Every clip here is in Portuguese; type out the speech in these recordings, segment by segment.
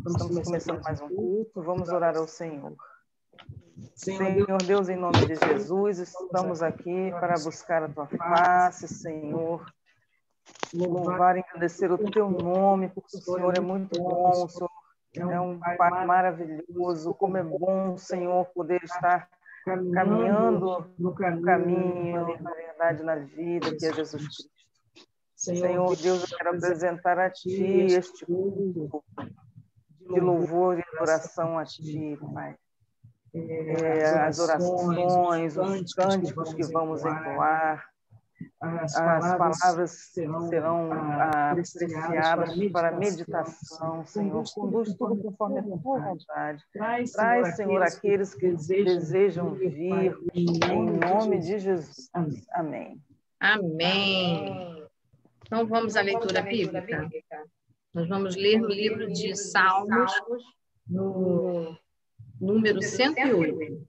Estamos começando mais um culto, vamos orar ao Senhor. Senhor Deus, em nome de Jesus, estamos aqui para buscar a Tua face, Senhor, louvar e agradecer o Teu nome, porque o Senhor é muito bom, o Senhor é um Pai maravilhoso. Como é bom, Senhor, poder estar caminhando no caminho, na verdade, na vida, que é Jesus Cristo. Senhor Deus, eu quero apresentar a Ti este culto de louvor e adoração a Ti, Pai. As orações, os cânticos que vamos entoar, as palavras serão apreciadas para meditação, Senhor. Conduz tudo conforme a Tua vontade. Traz, Senhor, aqueles que desejam vir, em nome de Jesus. Amém. Amém. Então vamos à leitura bíblica. Nós vamos ler no livro de Salmos, no número 108.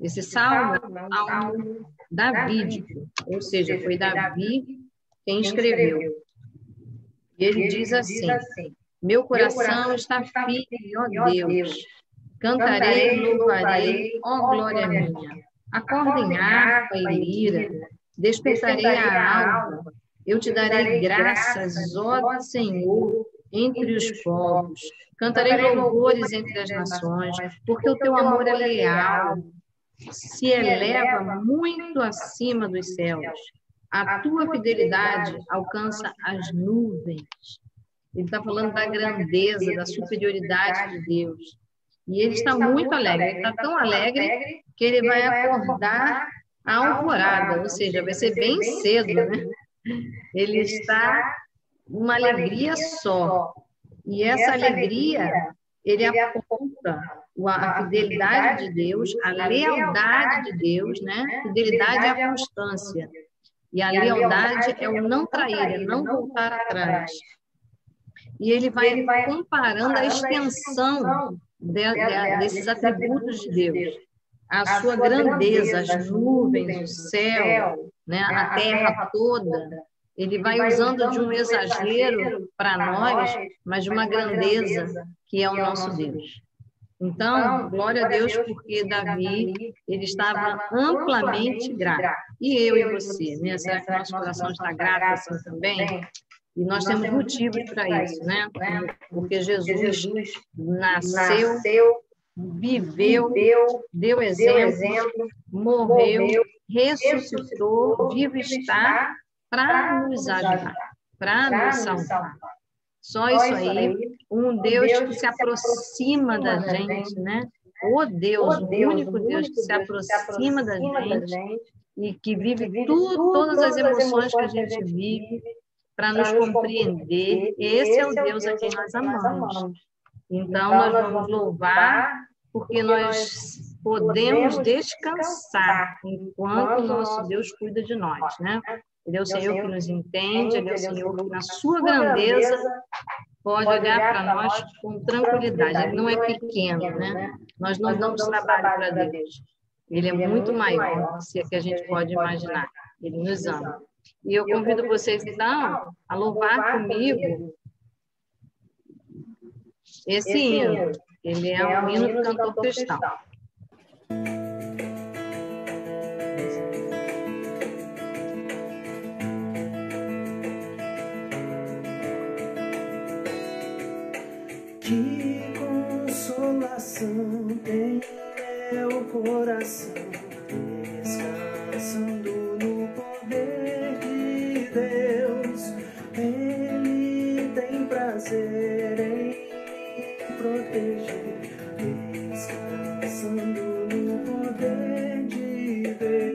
Esse salmo é um salmo davídico, ou seja, foi Davi quem escreveu. E ele diz assim: meu coração está firme, ó Deus, cantarei e louvarei, ó glória minha. Acordem harpa e lira, despertarei a alma, eu te darei graças, ó Senhor, entre os povos. Cantarei louvores entre as nações, porque o teu amor é leal, se eleva muito acima dos céus. A tua fidelidade alcança as nuvens. Ele está falando da grandeza, da superioridade de Deus. E ele está muito alegre. Ele está tão alegre que ele vai acordar a alvorada, ou seja, vai ser bem cedo, né? Ele está uma alegria só. E essa alegria, ele aponta a fidelidade de Deus, a lealdade de Deus, né? Fidelidade é a constância. E a lealdade é o não trair, é não voltar atrás. E ele vai comparando a extensão desses atributos de Deus. A sua grandeza, as nuvens, o céu, né? A terra toda. Ele vai usando de um exagero para nós, mas de uma grandeza que é o nosso Deus. Então, glória a Deus, porque Davi, ele estava amplamente grato. E eu e você, né? Será que nosso coração está grato assim também? E nós temos motivos para isso, né? Porque Jesus nasceu, viveu, deu exemplo, morreu, ressuscitou, vivo está para nos ajudar, para nos salvar. Só isso aí, um Deus que se aproxima da gente, né? O Deus, o único Deus que se aproxima da gente e que vive todas as emoções que a gente vive para nos compreender. Esse é o Deus a quem nós amamos. Então, nós vamos louvar porque nós podemos descansar enquanto o nosso Deus cuida de nós, né? Ele é o Senhor que nos entende, Ele é o Senhor que, na sua grandeza, pode olhar para nós com tranquilidade. Ele não é pequeno, né? Nós não damos trabalho para Deus. Ele é muito maior do que a gente pode imaginar. Ele nos ama. E eu convido vocês, então, a louvar comigo esse hino. Ele é um hino do cantor cristão. Que consolação tem meu coração, descansando no poder de Deus. Ele tem prazer em me proteger, descansando no poder de Deus.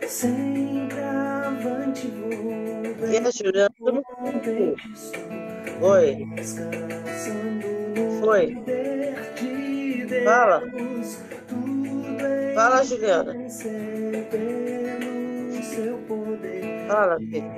Sempre avante vou. E a Juliana? Oi. Oi. Fala. Fala, Juliana. Fala, filho.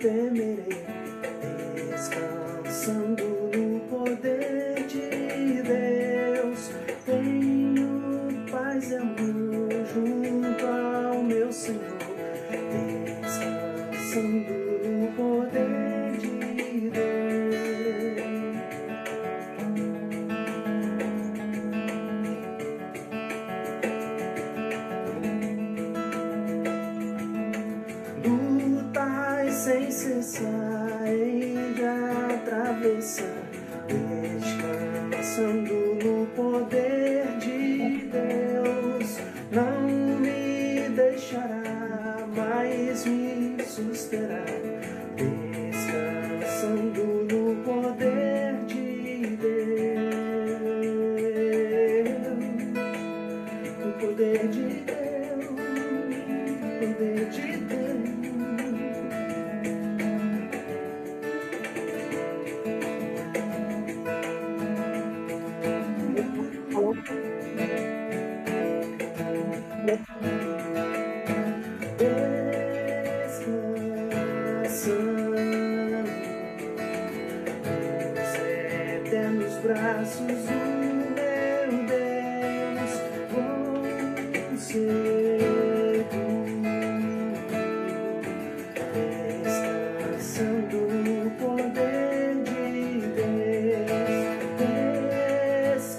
temerei, descansando no poder de Deus. Tenho paz e amor junto ao meu Senhor, descansando no poder de Deus. Lutai sem cessar, hei de atravessar, descansando no poder de Deus. Não me deixará, mas me susterá, descansando no poder de Deus. No poder de Deus, poder de Deus. Eternos braços do meu Deus vão ser descansando no poder de Deus,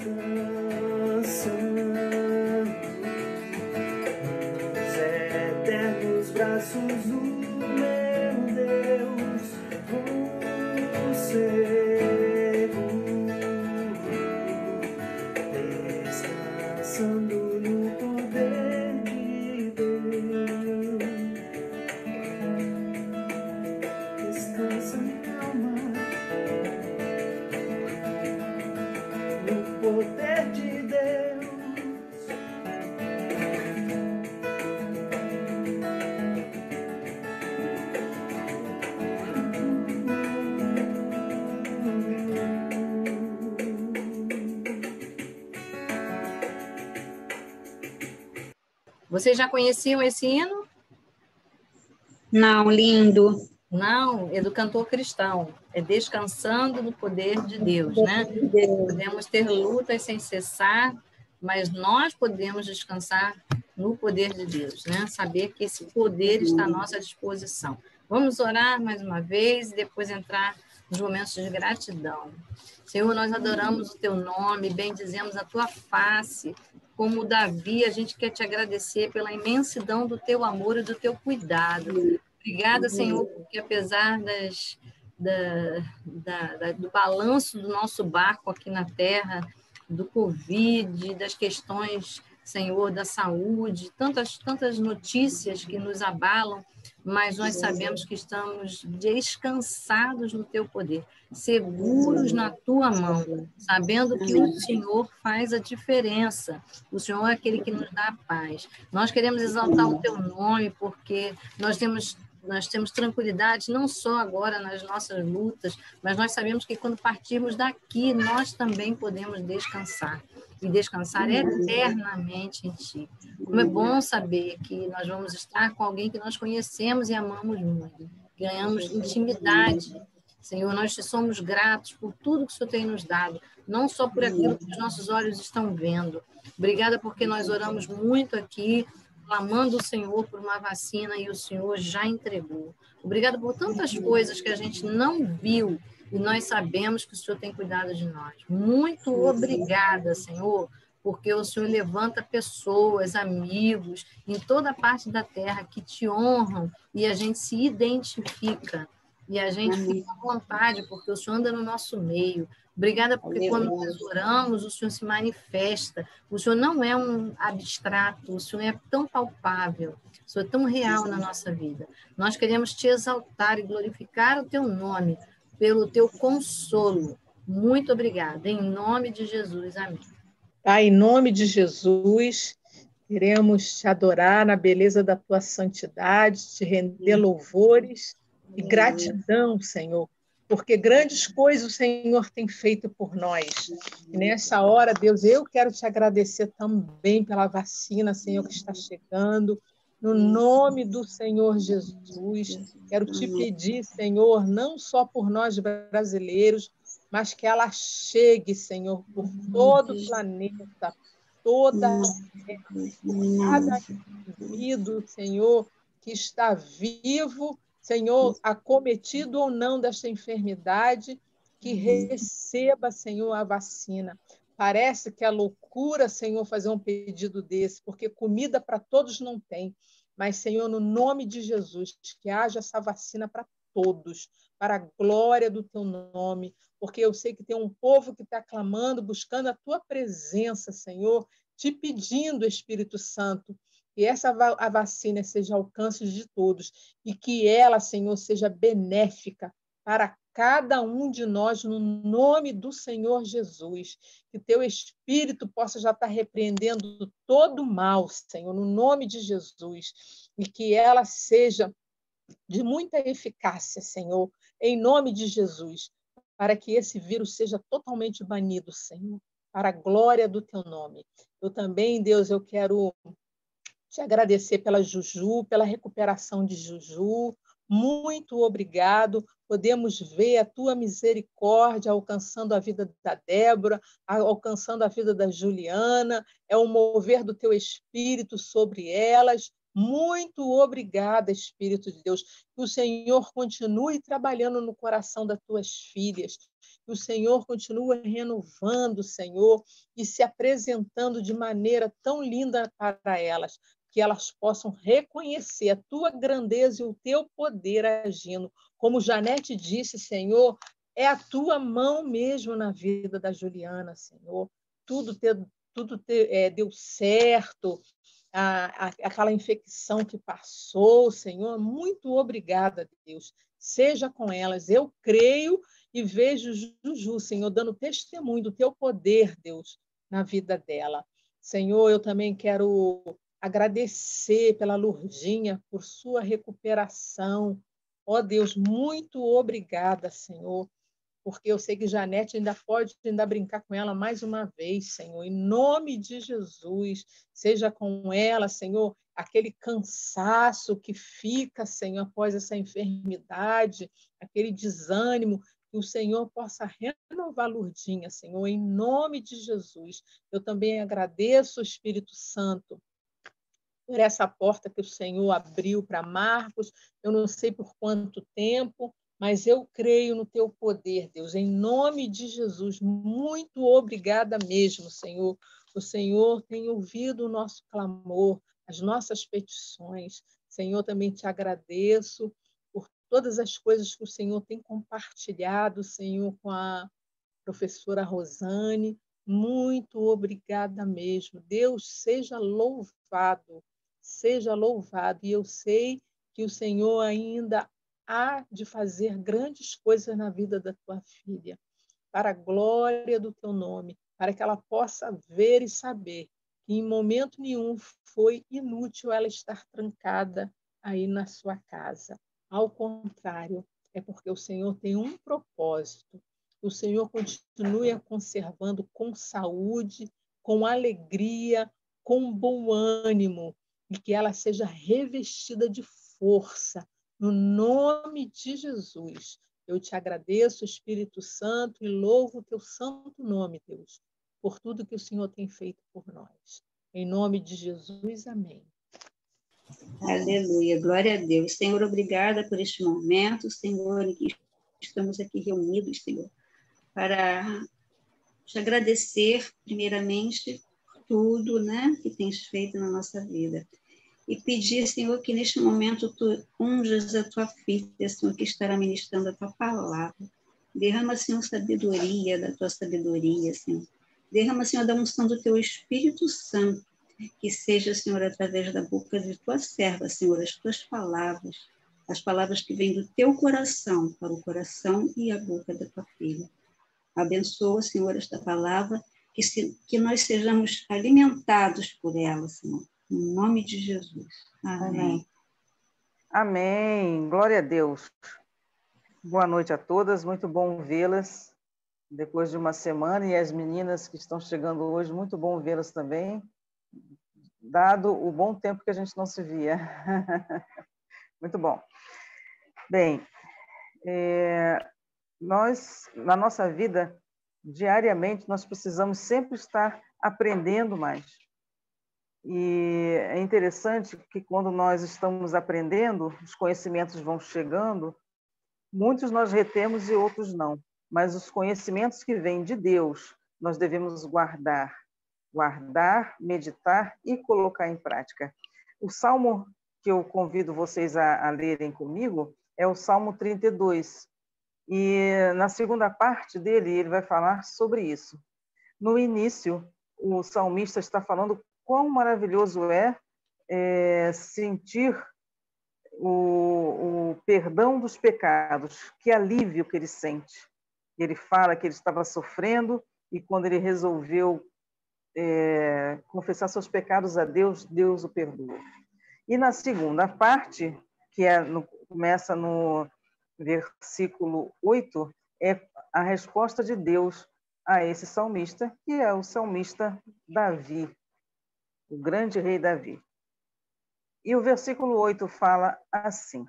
descansando nos eternos braços do meu Deus vão ser descansando no poder de Deus. Descansa minha alma no poder de Deus. Vocês já conheciam esse hino? Não, lindo. Não, é do cantor cristão. É descansando no poder de Deus, né? Podemos ter lutas sem cessar, mas nós podemos descansar no poder de Deus, né? Saber que esse poder está à nossa disposição. Vamos orar mais uma vez e depois entrar nos momentos de gratidão. Senhor, nós adoramos o teu nome, bendizemos a tua face. Como Davi, a gente quer te agradecer pela imensidão do teu amor e do teu cuidado. Obrigada, Senhor, porque apesar do balanço do nosso barco aqui na Terra, do Covid, das questões, Senhor, da saúde, tantas notícias que nos abalam, mas nós sabemos que estamos descansados no teu poder, seguros na tua mão, sabendo que o Senhor faz a diferença, o Senhor é aquele que nos dá a paz. Nós queremos exaltar o teu nome, porque nós temos tranquilidade, não só agora nas nossas lutas, mas nós sabemos que quando partirmos daqui, nós também podemos descansar, e descansar eternamente em Ti. Como é bom saber que nós vamos estar com alguém que nós conhecemos e amamos muito, ganhamos intimidade. Senhor, nós te somos gratos por tudo que o Senhor tem nos dado, não só por aquilo que os nossos olhos estão vendo. Obrigada porque nós oramos muito aqui, clamando o Senhor por uma vacina e o Senhor já entregou. Obrigada por tantas coisas que a gente não viu e nós sabemos que o Senhor tem cuidado de nós. Muito obrigada, Senhor, porque o Senhor levanta pessoas, amigos, em toda parte da terra que te honram e a gente se identifica. E a gente fica à vontade, porque o Senhor anda no nosso meio. Obrigada, porque quando nós oramos, o Senhor se manifesta. O Senhor não é um abstrato, o Senhor é tão palpável, o Senhor é tão real na nossa vida. Nós queremos te exaltar e glorificar o teu nome, pelo teu consolo. Muito obrigada. Em nome de Jesus. Amém. Pai, em nome de Jesus, queremos te adorar na beleza da tua santidade, te render louvores e gratidão, Senhor, porque grandes coisas o Senhor tem feito por nós. E nessa hora, Deus, eu quero te agradecer também pela vacina, Senhor, que está chegando. no nome do Senhor Jesus. Quero te pedir, Senhor, não só por nós brasileiros, mas que ela chegue, Senhor, por todo o planeta, toda cada indivíduo, Senhor, que está vivo, Senhor, acometido ou não desta enfermidade, que receba, Senhor, a vacina. Parece que é loucura, Senhor, fazer um pedido desse, porque comida para todos não tem. Mas, Senhor, no nome de Jesus, que haja essa vacina para todos, para a glória do teu nome, porque eu sei que tem um povo que está clamando, buscando a tua presença, Senhor, te pedindo, Espírito Santo, que a vacina seja ao alcance de todos e que ela, Senhor, seja benéfica para cada um de nós, no nome do Senhor Jesus. Que teu Espírito possa já estar repreendendo todo o mal, Senhor, no nome de Jesus. E que ela seja de muita eficácia, Senhor, em nome de Jesus, para que esse vírus seja totalmente banido, Senhor, para a glória do teu nome. Eu também, Deus, eu quero te agradecer pela Juju, pela recuperação de Juju. Muito obrigado. Podemos ver a tua misericórdia alcançando a vida da Débora, alcançando a vida da Juliana. É o mover do teu Espírito sobre elas. Muito obrigada, Espírito de Deus. Que o Senhor continue trabalhando no coração das tuas filhas. Que o Senhor continue renovando, Senhor, e se apresentando de maneira tão linda para elas, que elas possam reconhecer a tua grandeza e o teu poder agindo. Como Janete disse, Senhor, é a tua mão mesmo na vida da Juliana, Senhor. Tudo deu certo, aquela infecção que passou, Senhor. Muito obrigada, Deus. Seja com elas. Eu creio e vejo Juju, Senhor, dando testemunho do teu poder, Deus, na vida dela. Senhor, eu também quero agradecer pela Lurdinha, por sua recuperação. Ó Deus, muito obrigada, Senhor, porque eu sei que Janete ainda pode brincar com ela mais uma vez, Senhor. Em nome de Jesus, seja com ela, Senhor, aquele cansaço que fica, Senhor, após essa enfermidade, aquele desânimo, que o Senhor possa renovar a Lurdinha, Senhor, em nome de Jesus. Eu também agradeço, Espírito Santo, por essa porta que o Senhor abriu para Marcos. Eu não sei por quanto tempo, mas eu creio no teu poder, Deus, em nome de Jesus. Muito obrigada mesmo, Senhor. O Senhor tem ouvido o nosso clamor, as nossas petições. Senhor, também te agradeço por todas as coisas que o Senhor tem compartilhado, Senhor, com a professora Rosane. Muito obrigada mesmo. Deus seja louvado. Seja louvado. E eu sei que o Senhor ainda há de fazer grandes coisas na vida da tua filha, para a glória do teu nome, para que ela possa ver e saber que em momento nenhum foi inútil ela estar trancada aí na sua casa. Ao contrário, é porque o Senhor tem um propósito. O Senhor continue a conservando com saúde, com alegria, com bom ânimo, e que ela seja revestida de força, no nome de Jesus. Eu te agradeço, Espírito Santo, e louvo o teu santo nome, Deus, por tudo que o Senhor tem feito por nós. Em nome de Jesus, amém. Aleluia, glória a Deus. Senhor, obrigada por este momento, Senhor, em que estamos aqui reunidos, Senhor, para te agradecer, primeiramente, por tudo, né, que tens feito na nossa vida. E pedir, Senhor, que neste momento tu unjas a tua filha, Senhor, que estará ministrando a tua palavra. Derrama, Senhor, sabedoria, da tua sabedoria, Senhor. Derrama, Senhor, da unção do teu Espírito Santo, que seja, Senhor, através da boca de tua serva, Senhor, as tuas palavras, as palavras que vêm do teu coração para o coração e a boca da tua filha. Abençoa, Senhor, esta palavra, que nós sejamos alimentados por ela, Senhor. Em nome de Jesus. Amém. Amém. Glória a Deus. Boa noite a todas. Muito bom vê-las depois de uma semana. E as meninas que estão chegando hoje, muito bom vê-las também. dado o bom tempo que a gente não se via. Muito bom. Bem, nós, na nossa vida, diariamente, nós precisamos sempre estar aprendendo mais. E é interessante que quando nós estamos aprendendo, os conhecimentos vão chegando, muitos nós retemos e outros não. Mas os conhecimentos que vêm de Deus, nós devemos guardar, meditar e colocar em prática. O salmo que eu convido vocês a lerem comigo é o Salmo 32. E na segunda parte dele, ele vai falar sobre isso. No início, o salmista está falando quão maravilhoso é sentir o perdão dos pecados, que alívio que ele sente. Ele fala que ele estava sofrendo e quando ele resolveu confessar seus pecados a Deus, Deus o perdoou. E na segunda parte, que começa no versículo 8, é a resposta de Deus a esse salmista, que é o salmista Davi, o grande rei Davi. E o versículo 8 fala assim: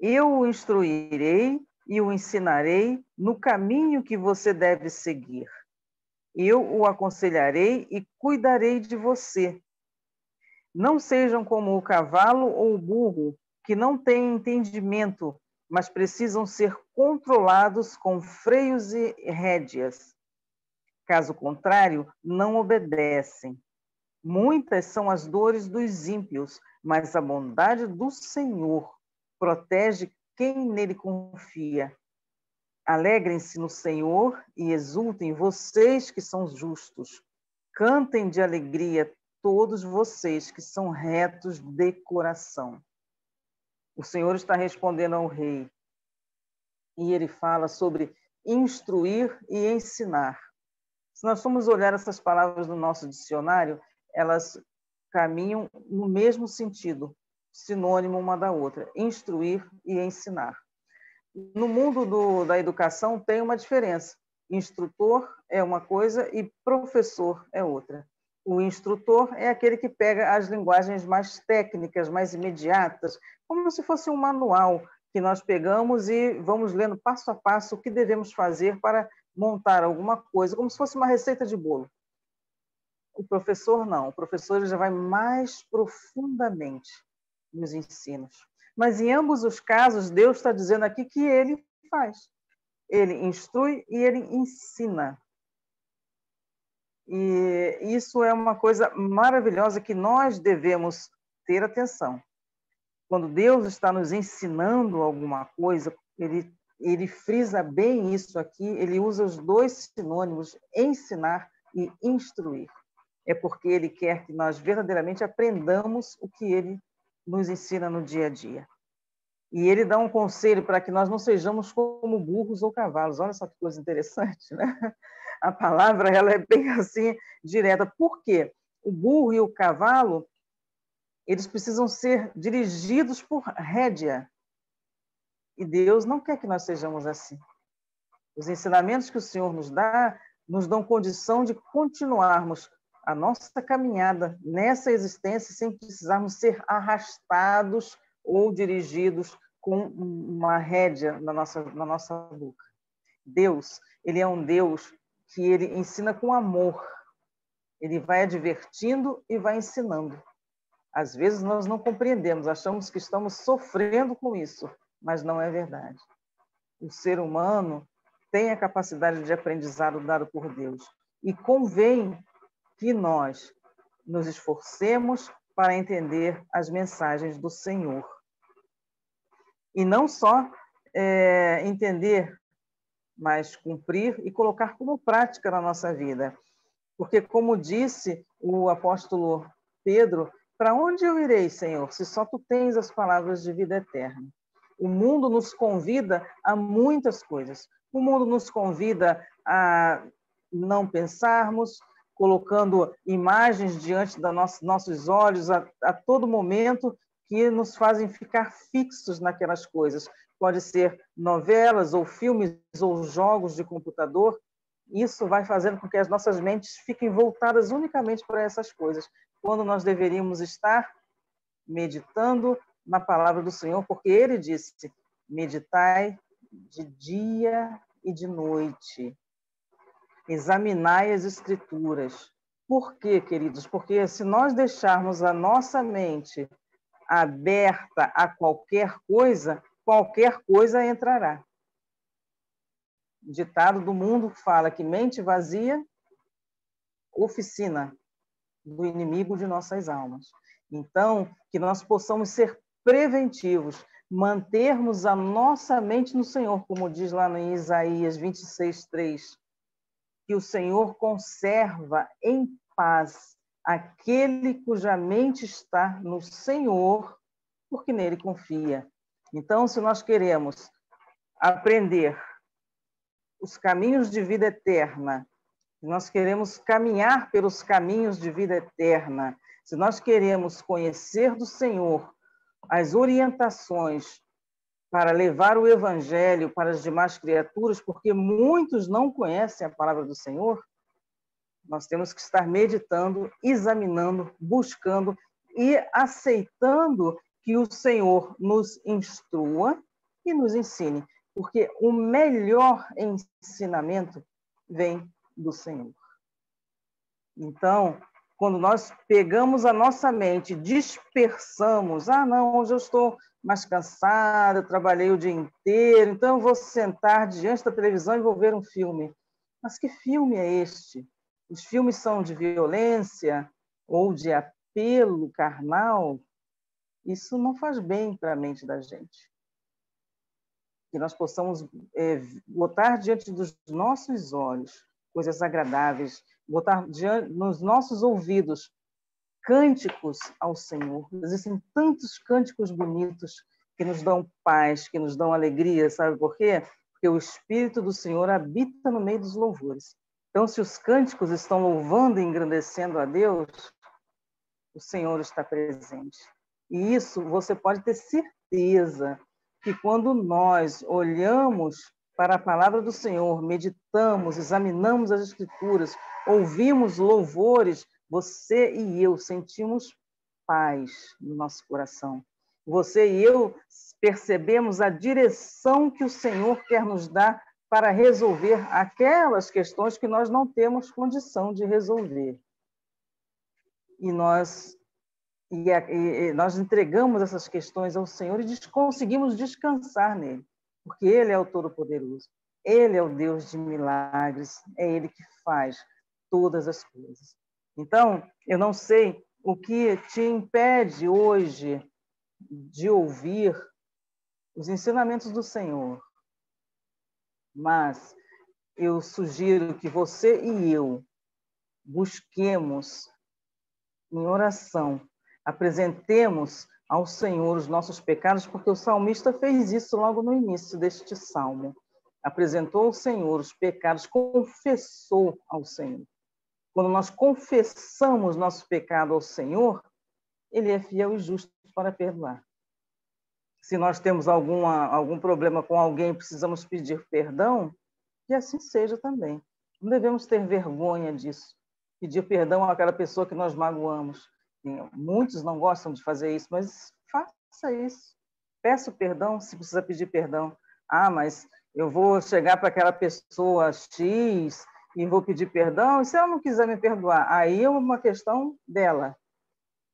eu o instruirei e o ensinarei no caminho que você deve seguir. Eu o aconselharei e cuidarei de você. Não sejam como o cavalo ou o burro, que não têm entendimento, mas precisam ser controlados com freios e rédeas. Caso contrário, não obedecem. Muitas são as dores dos ímpios, mas a bondade do Senhor protege quem nele confia. Alegrem-se no Senhor e exultem vocês que são justos. Cantem de alegria todos vocês que são retos de coração. O Senhor está respondendo ao rei e ele fala sobre instruir e ensinar. Se nós formos olhar essas palavras no nosso dicionário, elas caminham no mesmo sentido, sinônimo uma da outra, instruir e ensinar. No mundo da educação tem uma diferença. Instrutor é uma coisa e professor é outra. O instrutor é aquele que pega as linguagens mais técnicas, mais imediatas, como se fosse um manual que nós pegamos e vamos lendo passo a passo o que devemos fazer para montar alguma coisa, como se fosse uma receita de bolo. O professor não. O professor ele já vai mais profundamente nos ensinos. Mas em ambos os casos, Deus está dizendo aqui que ele faz. Ele instrui e ele ensina. E isso é uma coisa maravilhosa que nós devemos ter atenção. Quando Deus está nos ensinando alguma coisa, ele frisa bem isso aqui, ele usa os dois sinônimos, ensinar e instruir. É porque ele quer que nós verdadeiramente aprendamos o que ele nos ensina no dia a dia. E ele dá um conselho para que nós não sejamos como burros ou cavalos. Olha só que coisa interessante, né? A palavra ela é bem assim, direta. Por quê? O burro e o cavalo, eles precisam ser dirigidos por rédea. E Deus não quer que nós sejamos assim. Os ensinamentos que o Senhor nos dá, nos dão condição de continuarmos a nossa caminhada nessa existência sem precisarmos ser arrastados ou dirigidos com uma rédea na nossa boca. Deus, ele é um Deus que ele ensina com amor. Ele vai advertindo e vai ensinando. Às vezes nós não compreendemos, achamos que estamos sofrendo com isso, mas não é verdade. O ser humano tem a capacidade de aprendizado dado por Deus. E convém que nós nos esforcemos para entender as mensagens do Senhor. E não só entender, mas cumprir e colocar como prática na nossa vida. Porque, como disse o apóstolo Pedro, para onde eu irei, Senhor, se só Tu tens as palavras de vida eterna? O mundo nos convida a muitas coisas. O mundo nos convida a não pensarmos, colocando imagens diante dos nossos olhos a todo momento que nos fazem ficar fixos naquelas coisas. Pode ser novelas, ou filmes, ou jogos de computador. Isso vai fazendo com que as nossas mentes fiquem voltadas unicamente para essas coisas. quando nós deveríamos estar meditando na palavra do Senhor, porque Ele disse: meditai de dia e de noite, examinai as Escrituras. Por quê, queridos? Porque se nós deixarmos a nossa mente aberta a qualquer coisa entrará. O ditado do mundo fala que mente vazia, oficina do inimigo de nossas almas. Então, que nós possamos ser preventivos, mantermos a nossa mente no Senhor, como diz lá em Isaías 26:3, que o Senhor conserva em paz aquele cuja mente está no Senhor, porque nele confia. Então, se nós queremos aprender os caminhos de vida eterna, se nós queremos caminhar pelos caminhos de vida eterna, se nós queremos conhecer do Senhor as orientações para levar o Evangelho para as demais criaturas, porque muitos não conhecem a palavra do Senhor, nós temos que estar meditando, examinando, buscando e aceitando que o Senhor nos instrua e nos ensine, porque o melhor ensinamento vem do Senhor. Então, quando nós pegamos a nossa mente, dispersamos, não, hoje eu estou mais cansada, eu trabalhei o dia inteiro, então eu vou sentar diante da televisão e vou ver um filme. Mas que filme é este? Os filmes são de violência ou de apelo carnal? Isso não faz bem para a mente da gente. Que nós possamos botar diante dos nossos olhos coisas agradáveis, botar nos nossos ouvidos cânticos ao Senhor. Existem tantos cânticos bonitos que nos dão paz, que nos dão alegria, sabe por quê? Porque o Espírito do Senhor habita no meio dos louvores. Então, se os cânticos estão louvando e engrandecendo a Deus, o Senhor está presente. E isso você pode ter certeza que quando nós olhamos para a palavra do Senhor, meditamos, examinamos as Escrituras, ouvimos louvores, você e eu sentimos paz no nosso coração. Você e eu percebemos a direção que o Senhor quer nos dar para resolver aquelas questões que nós não temos condição de resolver. E nós entregamos essas questões ao Senhor e conseguimos descansar nele, porque Ele é o Todo-Poderoso, Ele é o Deus de milagres, é Ele que faz todas as coisas. Então, eu não sei o que te impede hoje de ouvir os ensinamentos do Senhor, mas eu sugiro que você e eu busquemos em oração, apresentemos ao Senhor os nossos pecados, porque o salmista fez isso logo no início deste salmo. Apresentou ao Senhor os pecados, confessou ao Senhor. Quando nós confessamos nosso pecado ao Senhor, Ele é fiel e justo para perdoar. Se nós temos algum problema com alguém e precisamos pedir perdão, que assim seja também. Não devemos ter vergonha disso. Pedir perdão àquela pessoa que nós magoamos. Muitos não gostam de fazer isso, mas faça isso. Peça perdão se precisa pedir perdão. Mas eu vou chegar para aquela pessoa X e vou pedir perdão, e se ela não quiser me perdoar, aí é uma questão dela.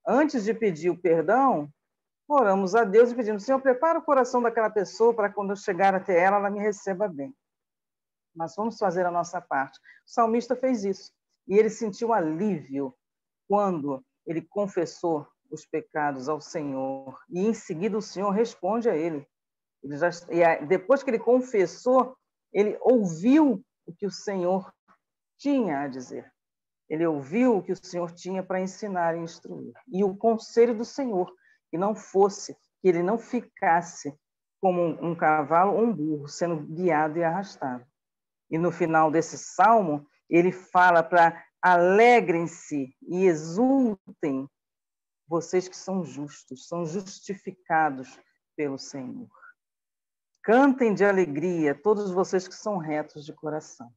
Antes de pedir o perdão, oramos a Deus e pedimos: Senhor, prepara o coração daquela pessoa para quando eu chegar até ela, ela me receba bem. Mas vamos fazer a nossa parte. O salmista fez isso. E ele sentiu alívio quando ele confessou os pecados ao Senhor. E em seguida o Senhor responde a ele. Depois que ele confessou, ele ouviu o que o Senhor tinha a dizer. Ele ouviu o que o Senhor tinha para ensinar e instruir. E o conselho do Senhor, que ele não ficasse como um cavalo ou um burro, sendo guiado e arrastado. E no final desse salmo, ele fala para: alegrem-se e exultem, vocês que são justos, são justificados pelo Senhor. Cantem de alegria, todos vocês que são retos de coração.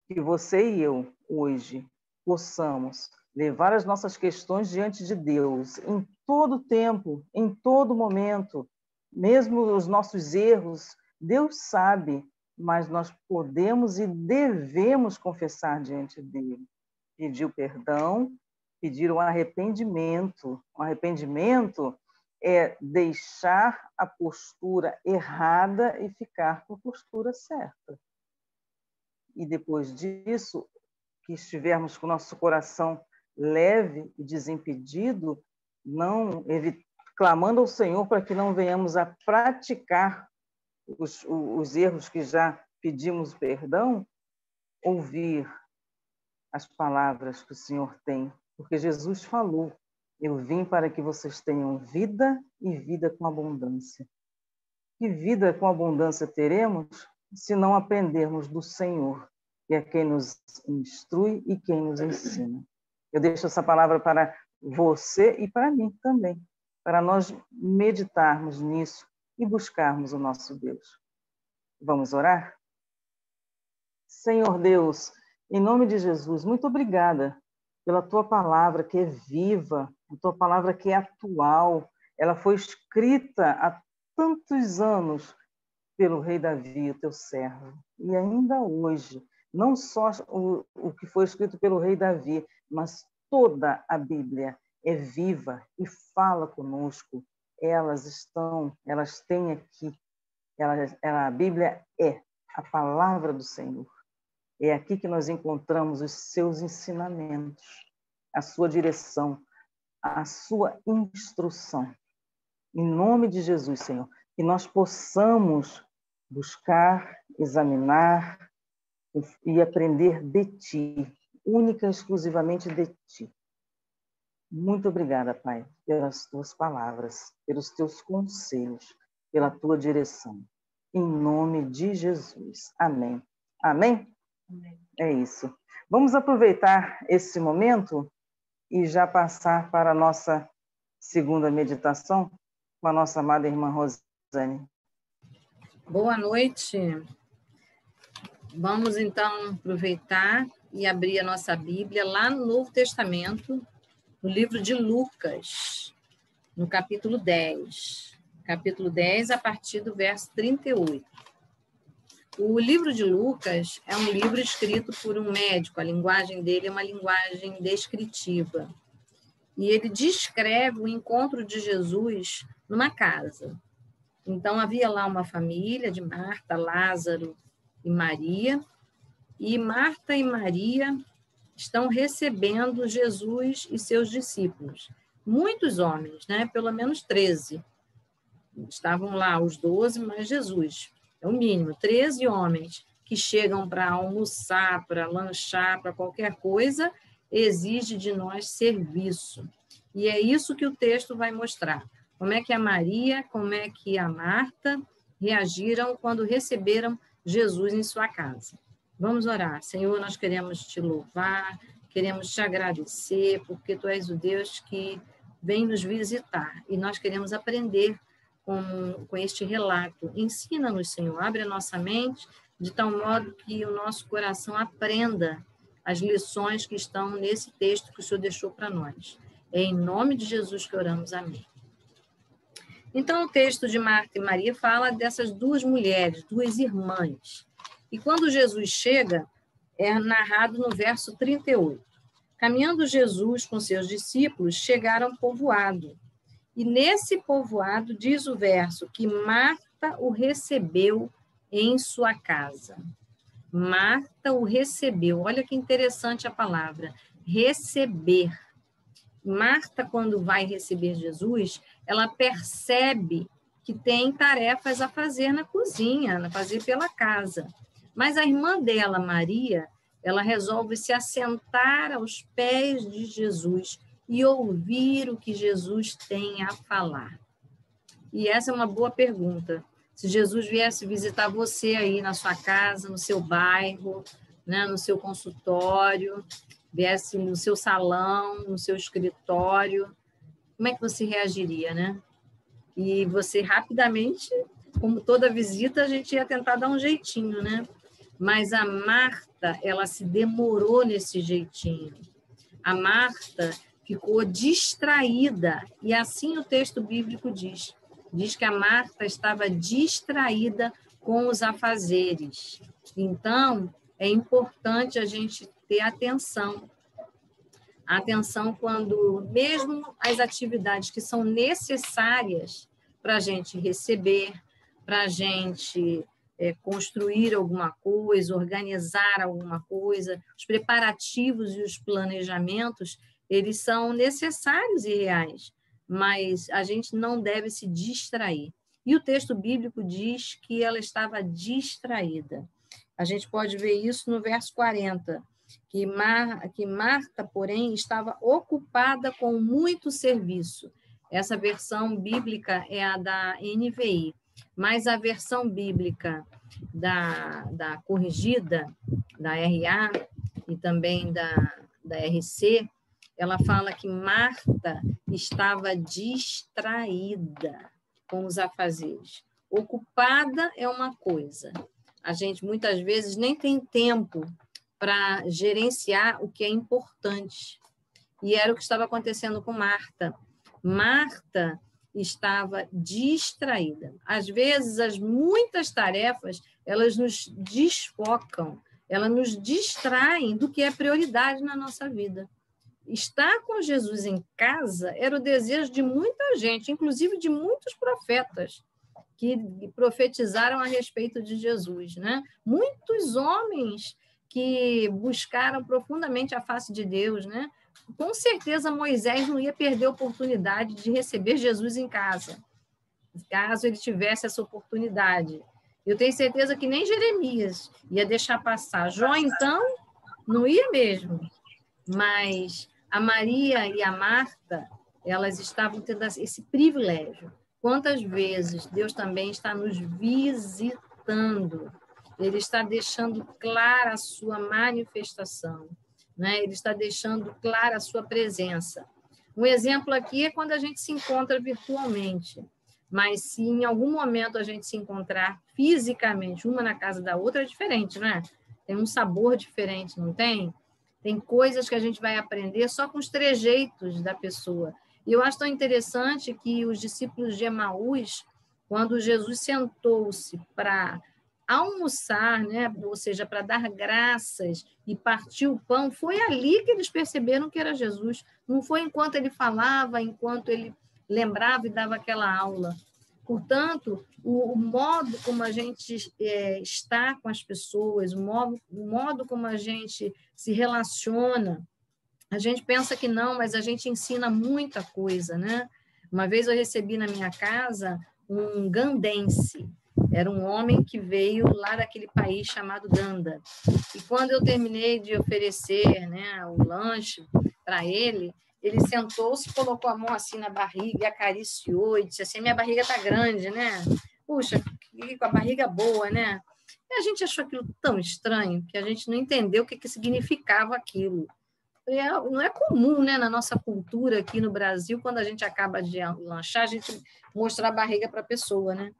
Que você e eu, hoje, possamos levar as nossas questões diante de Deus, em todo tempo, em todo momento, mesmo os nossos erros, Deus sabe, mas nós podemos e devemos confessar diante dele. Pedir o perdão, pedir o arrependimento. O arrependimento é deixar a postura errada e ficar com a postura certa. E depois disso, que estivermos com o nosso coração leve e desimpedido, não clamando ao Senhor para que não venhamos a praticar os erros que já pedimos perdão, ouvir as palavras que o Senhor tem, porque Jesus falou: eu vim para que vocês tenham vida e vida com abundância. Que vida com abundância teremos se não aprendermos do Senhor, que é quem nos instrui e quem nos ensina. Eu deixo essa palavra para você e para mim também, para nós meditarmos nisso e buscarmos o nosso Deus. Vamos orar? Senhor Deus, em nome de Jesus, muito obrigada pela tua palavra que é viva, a tua palavra que é atual. Ela foi escrita há tantos anos pelo rei Davi, o teu servo. E ainda hoje, não só o que foi escrito pelo rei Davi, mas toda a Bíblia é viva e fala conosco. Elas têm aqui, a Bíblia é a palavra do Senhor. É aqui que nós encontramos os seus ensinamentos, a sua direção, a sua instrução. Em nome de Jesus, Senhor, que nós possamos buscar, examinar e aprender de Ti, única e exclusivamente de Ti. Muito obrigada, Pai, pelas Tuas palavras, pelos Teus conselhos, pela Tua direção. Em nome de Jesus. Amém. Amém? É isso. Vamos aproveitar esse momento e já passar para a nossa segunda meditação com a nossa amada irmã Rosane. Boa noite. Vamos, então, aproveitar e abrir a nossa Bíblia lá no Novo Testamento, no livro de Lucas, no capítulo 10. Capítulo 10, a partir do verso 38. O livro de Lucas é um livro escrito por um médico, a linguagem dele é uma linguagem descritiva. E ele descreve o encontro de Jesus numa casa. Então, havia lá uma família de Marta, Lázaro e Maria, e Marta e Maria estão recebendo Jesus e seus discípulos. Muitos homens, né? Pelo menos 13. Estavam lá os 12, mais Jesus. É o mínimo, 13 homens que chegam para almoçar, para lanchar, para qualquer coisa, exige de nós serviço. E é isso que o texto vai mostrar. Como é que a Maria, como é que a Marta reagiram quando receberam Jesus em sua casa. Vamos orar. Senhor, nós queremos te louvar, queremos te agradecer, porque tu és o Deus que vem nos visitar e nós queremos aprender com este relato. Ensina-nos, Senhor, abre a nossa mente de tal modo que o nosso coração aprenda as lições que estão nesse texto que o Senhor deixou para nós. É em nome de Jesus que oramos. Amém. Então, o texto de Marta e Maria fala dessas duas mulheres, duas irmãs. E quando Jesus chega, é narrado no verso 38. Caminhando Jesus com seus discípulos, chegaram a um povoado. E nesse povoado, diz o verso, que Marta o recebeu em sua casa. Marta o recebeu. Olha que interessante a palavra, receber. Marta, quando vai receber Jesus, ela percebe que tem tarefas a fazer na cozinha, a fazer pela casa. Mas a irmã dela, Maria, ela resolve se assentar aos pés de Jesus e ouvir o que Jesus tem a falar. E essa é uma boa pergunta. Se Jesus viesse visitar você aí na sua casa, no seu bairro, né, no seu consultório, viesse no seu salão, no seu escritório, como é que você reagiria, né? E você rapidamente, como toda visita, a gente ia tentar dar um jeitinho, né? Mas a Marta, ela se demorou nesse jeitinho. A Marta ficou distraída, e assim o texto bíblico diz. Diz que a Marta estava distraída com os afazeres. Então, é importante a gente ter atenção. Atenção quando, mesmo as atividades que são necessárias para a gente receber, para a gente construir alguma coisa, organizar alguma coisa, os preparativos e os planejamentos, eles são necessários e reais, mas a gente não deve se distrair. E o texto bíblico diz que ela estava distraída. A gente pode ver isso no verso 40, que Marta, porém, estava ocupada com muito serviço. Essa versão bíblica é a da NVI, mas a versão bíblica da corrigida, da RA e também da RC, ela fala que Marta estava distraída com os afazeres. Ocupada é uma coisa. A gente, muitas vezes, nem tem tempo para gerenciar o que é importante. E era o que estava acontecendo com Marta. Marta estava distraída. Às vezes, as muitas tarefas, elas nos desfocam, elas nos distraem do que é prioridade na nossa vida. Estar com Jesus em casa era o desejo de muita gente, inclusive de muitos profetas que profetizaram a respeito de Jesus, né? Muitos homens que buscaram profundamente a face de Deus, né? Com certeza Moisés não ia perder a oportunidade de receber Jesus em casa, caso ele tivesse essa oportunidade. Eu tenho certeza que nem Jeremias ia deixar passar. Jó, então, não ia mesmo. Mas a Maria e a Marta, elas estavam tendo esse privilégio. Quantas vezes Deus também está nos visitando, Ele está deixando clara a sua manifestação, né? Ele está deixando clara a sua presença. Um exemplo aqui é quando a gente se encontra virtualmente, mas se em algum momento a gente se encontrar fisicamente, uma na casa da outra, é diferente, né? Tem um sabor diferente, não tem? Tem coisas que a gente vai aprender só com os trejeitos da pessoa. E eu acho tão interessante que os discípulos de Emaús, quando Jesus sentou-se para almoçar, né? Ou seja, para dar graças e partir o pão, foi ali que eles perceberam que era Jesus. Não foi enquanto ele falava, enquanto ele lembrava e dava aquela aula. Portanto, o modo como a gente está com as pessoas, o modo como a gente se relaciona, a gente pensa que não, mas a gente ensina muita coisa, né? Uma vez eu recebi na minha casa um gandense. Era um homem que veio lá daquele país chamado Ganda. E quando eu terminei de oferecer, né, o lanche para ele, ele sentou-se, colocou a mão assim na barriga e acariciou e disse assim, minha barriga está grande, né? Puxa, com a barriga boa, né? E a gente achou aquilo tão estranho que a gente não entendeu o que significava aquilo. Não é comum, né, na nossa cultura aqui no Brasil, quando a gente acaba de lanchar, a gente mostrar a barriga para a pessoa, né?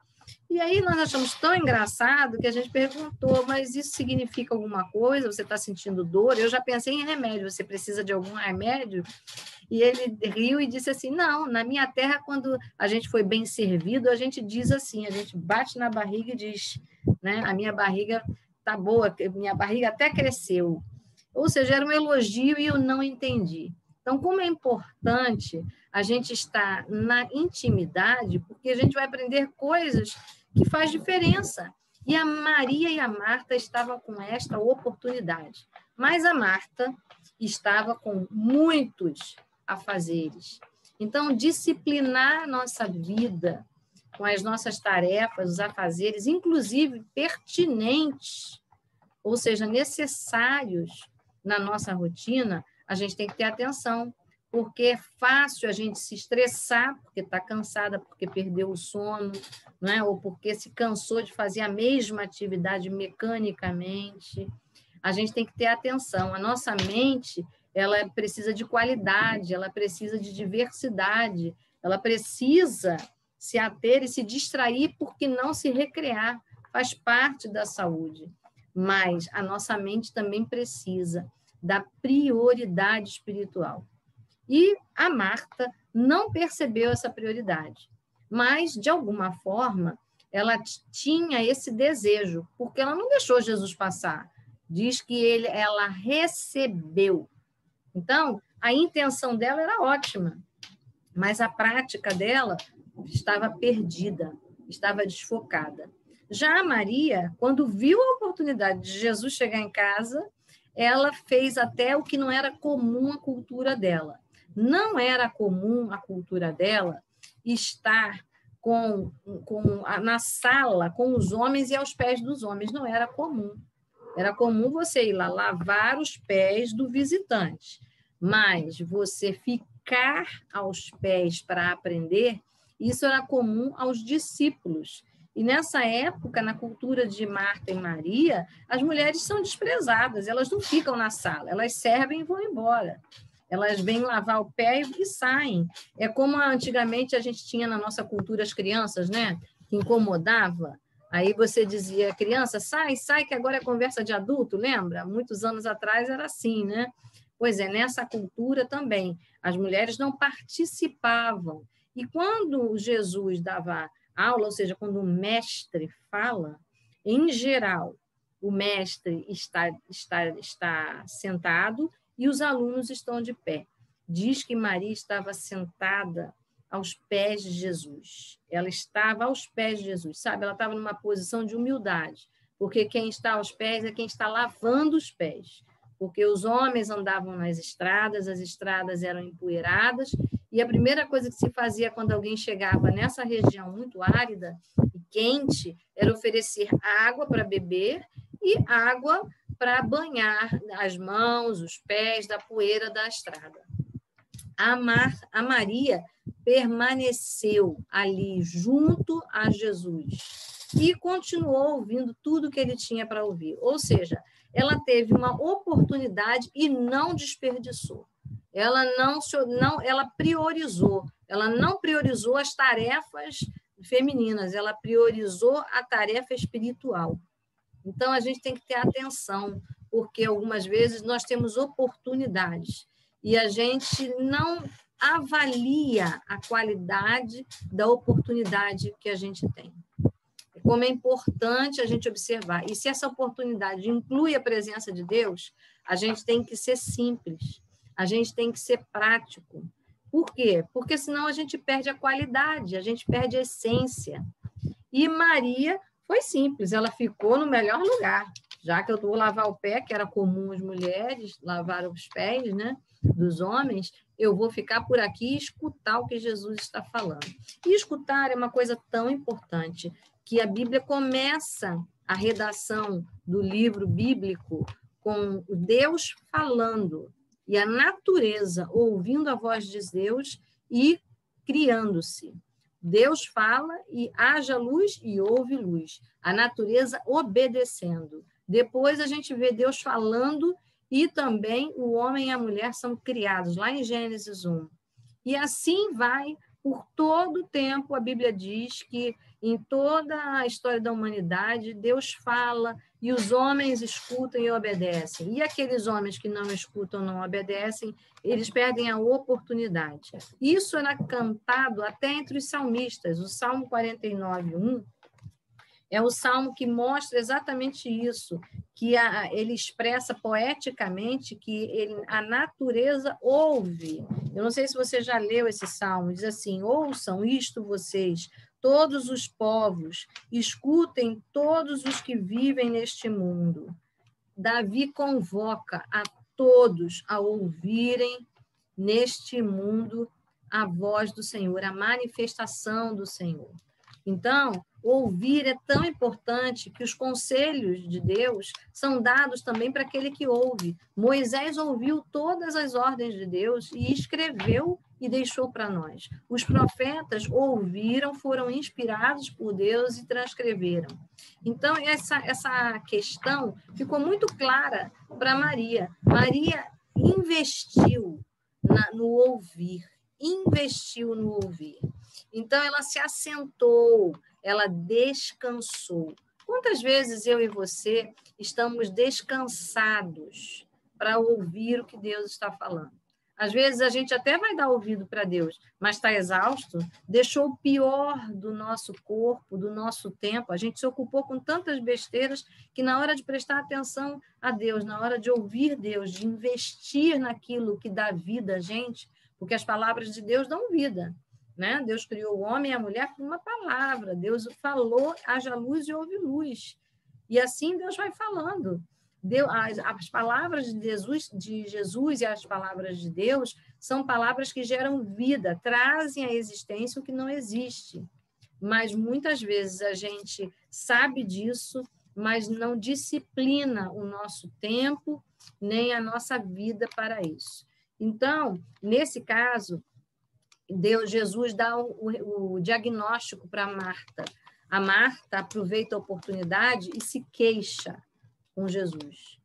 E aí nós achamos tão engraçado que a gente perguntou, mas isso significa alguma coisa? Você está sentindo dor? Eu já pensei em remédio, você precisa de algum remédio? E ele riu e disse assim, não, na minha terra, quando a gente foi bem servido, a gente diz assim, a gente bate na barriga e diz, né, a minha barriga está boa, minha barriga até cresceu. Ou seja, era um elogio e eu não entendi. Então, como é importante a gente estar na intimidade, porque a gente vai aprender coisas que faz diferença. E a Maria e a Marta estavam com esta oportunidade. Mas a Marta estava com muitos afazeres. Então, disciplinar a nossa vida com as nossas tarefas, os afazeres, inclusive pertinentes, ou seja, necessários na nossa rotina, a gente tem que ter atenção, porque é fácil a gente se estressar, porque está cansada, porque perdeu o sono, né? Ou porque se cansou de fazer a mesma atividade mecanicamente. A gente tem que ter atenção. A nossa mente, ela precisa de qualidade, ela precisa de diversidade, ela precisa se ater e se distrair, porque não se recrear, faz parte da saúde. Mas a nossa mente também precisa. da prioridade espiritual. E a Marta não percebeu essa prioridade, mas, de alguma forma, ela tinha esse desejo, porque ela não deixou Jesus passar. Diz que ela recebeu. Então, a intenção dela era ótima, mas a prática dela estava perdida, estava desfocada. Já a Maria, quando viu a oportunidade de Jesus chegar em casa, ela fez até o que não era comum à cultura dela. Não era comum à cultura dela estar na sala com os homens e aos pés dos homens. Não era comum. Era comum você ir lá lavar os pés do visitante, mas você ficar aos pés para aprender, isso era comum aos discípulos. E nessa época, na cultura de Marta e Maria, as mulheres são desprezadas, elas não ficam na sala, elas servem e vão embora. Elas vêm lavar o pé e saem. É como antigamente a gente tinha na nossa cultura as crianças, né? Que incomodava. Aí você dizia, criança, sai, que agora é conversa de adulto, lembra? Muitos anos atrás era assim, né? Pois é, nessa cultura também, as mulheres não participavam. E quando Jesus dava aula, ou seja, quando o mestre fala, em geral, o mestre está sentado e os alunos estão de pé. Diz que Maria estava sentada aos pés de Jesus. Ela estava aos pés de Jesus, sabe? Ela estava numa posição de humildade, porque quem está aos pés é quem está lavando os pés, porque os homens andavam nas estradas, as estradas eram empoeiradas, e a primeira coisa que se fazia quando alguém chegava nessa região muito árida e quente era oferecer água para beber e água para banhar as mãos, os pés da poeira da estrada. A Maria permaneceu ali junto a Jesus e continuou ouvindo tudo que ele tinha para ouvir. Ou seja, ela teve uma oportunidade e não desperdiçou. Ela priorizou. Ela não priorizou as tarefas femininas, ela priorizou a tarefa espiritual. Então, a gente tem que ter atenção, porque algumas vezes nós temos oportunidades e a gente não avalia a qualidade da oportunidade que a gente tem. Como é importante a gente observar. E se essa oportunidade inclui a presença de Deus, a gente tem que ser simples, a gente tem que ser prático. Por quê? Porque senão a gente perde a qualidade, a gente perde a essência. E Maria foi simples, ela ficou no melhor lugar. Já que eu vou lavar o pé, que era comum as mulheres lavar os pés, né, dos homens, eu vou ficar por aqui e escutar o que Jesus está falando. E escutar é uma coisa tão importante, que a Bíblia começa a redação do livro bíblico com Deus falando e a natureza ouvindo a voz de Deus e criando-se. Deus fala e haja luz e houve luz. A natureza obedecendo. Depois a gente vê Deus falando e também o homem e a mulher são criados, lá em Gênesis 1. E assim vai por todo o tempo. A Bíblia diz que em toda a história da humanidade, Deus fala e os homens escutam e obedecem. E aqueles homens que não escutam, não obedecem, eles perdem a oportunidade. Isso era cantado até entre os salmistas. O Salmo 49:1 é o salmo que mostra exatamente isso, que ele expressa poeticamente que a natureza ouve. Eu não sei se você já leu esse salmo, diz assim, ouçam isto vocês, todos os povos, escutem todos os que vivem neste mundo. Davi convoca a todos a ouvirem neste mundo a voz do Senhor, a manifestação do Senhor. Então, ouvir é tão importante que os conselhos de Deus são dados também para aquele que ouve. Moisés ouviu todas as ordens de Deus e escreveu e deixou para nós. Os profetas ouviram, foram inspirados por Deus e transcreveram. Então, essa questão ficou muito clara para Maria. Maria investiu no ouvir, investiu no ouvir. Então, ela se assentou, ela descansou. Quantas vezes eu e você estamos descansados para ouvir o que Deus está falando. Às vezes a gente até vai dar ouvido para Deus, mas está exausto, deixou o pior do nosso corpo, do nosso tempo. A gente se ocupou com tantas besteiras que na hora de prestar atenção a Deus, na hora de ouvir Deus, de investir naquilo que dá vida a gente, porque as palavras de Deus dão vida, né? Deus criou o homem e a mulher com uma palavra. Deus falou, haja luz e houve luz. E assim Deus vai falando. As palavras de Jesus e as palavras de Deus são palavras que geram vida, trazem à existência o que não existe. Mas muitas vezes a gente sabe disso, mas não disciplina o nosso tempo, nem a nossa vida para isso. Então, nesse caso, Jesus dá o diagnóstico para Marta. A Marta aproveita a oportunidade e se queixa com Jesus.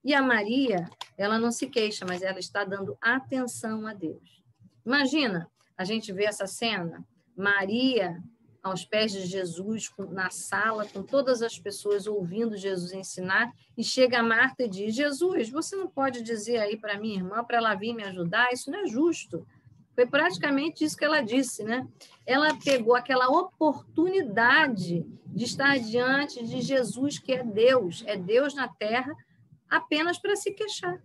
E a Maria, ela não se queixa, mas ela está dando atenção a Deus. Imagina, a gente vê essa cena, Maria aos pés de Jesus, na sala, com todas as pessoas ouvindo Jesus ensinar, e chega a Marta e diz, Jesus, você não pode dizer aí para minha irmã, para ela vir me ajudar? Isso não é justo. Foi praticamente isso que ela disse, né? Ela pegou aquela oportunidade de estar diante de Jesus, que é Deus na terra, apenas para se queixar.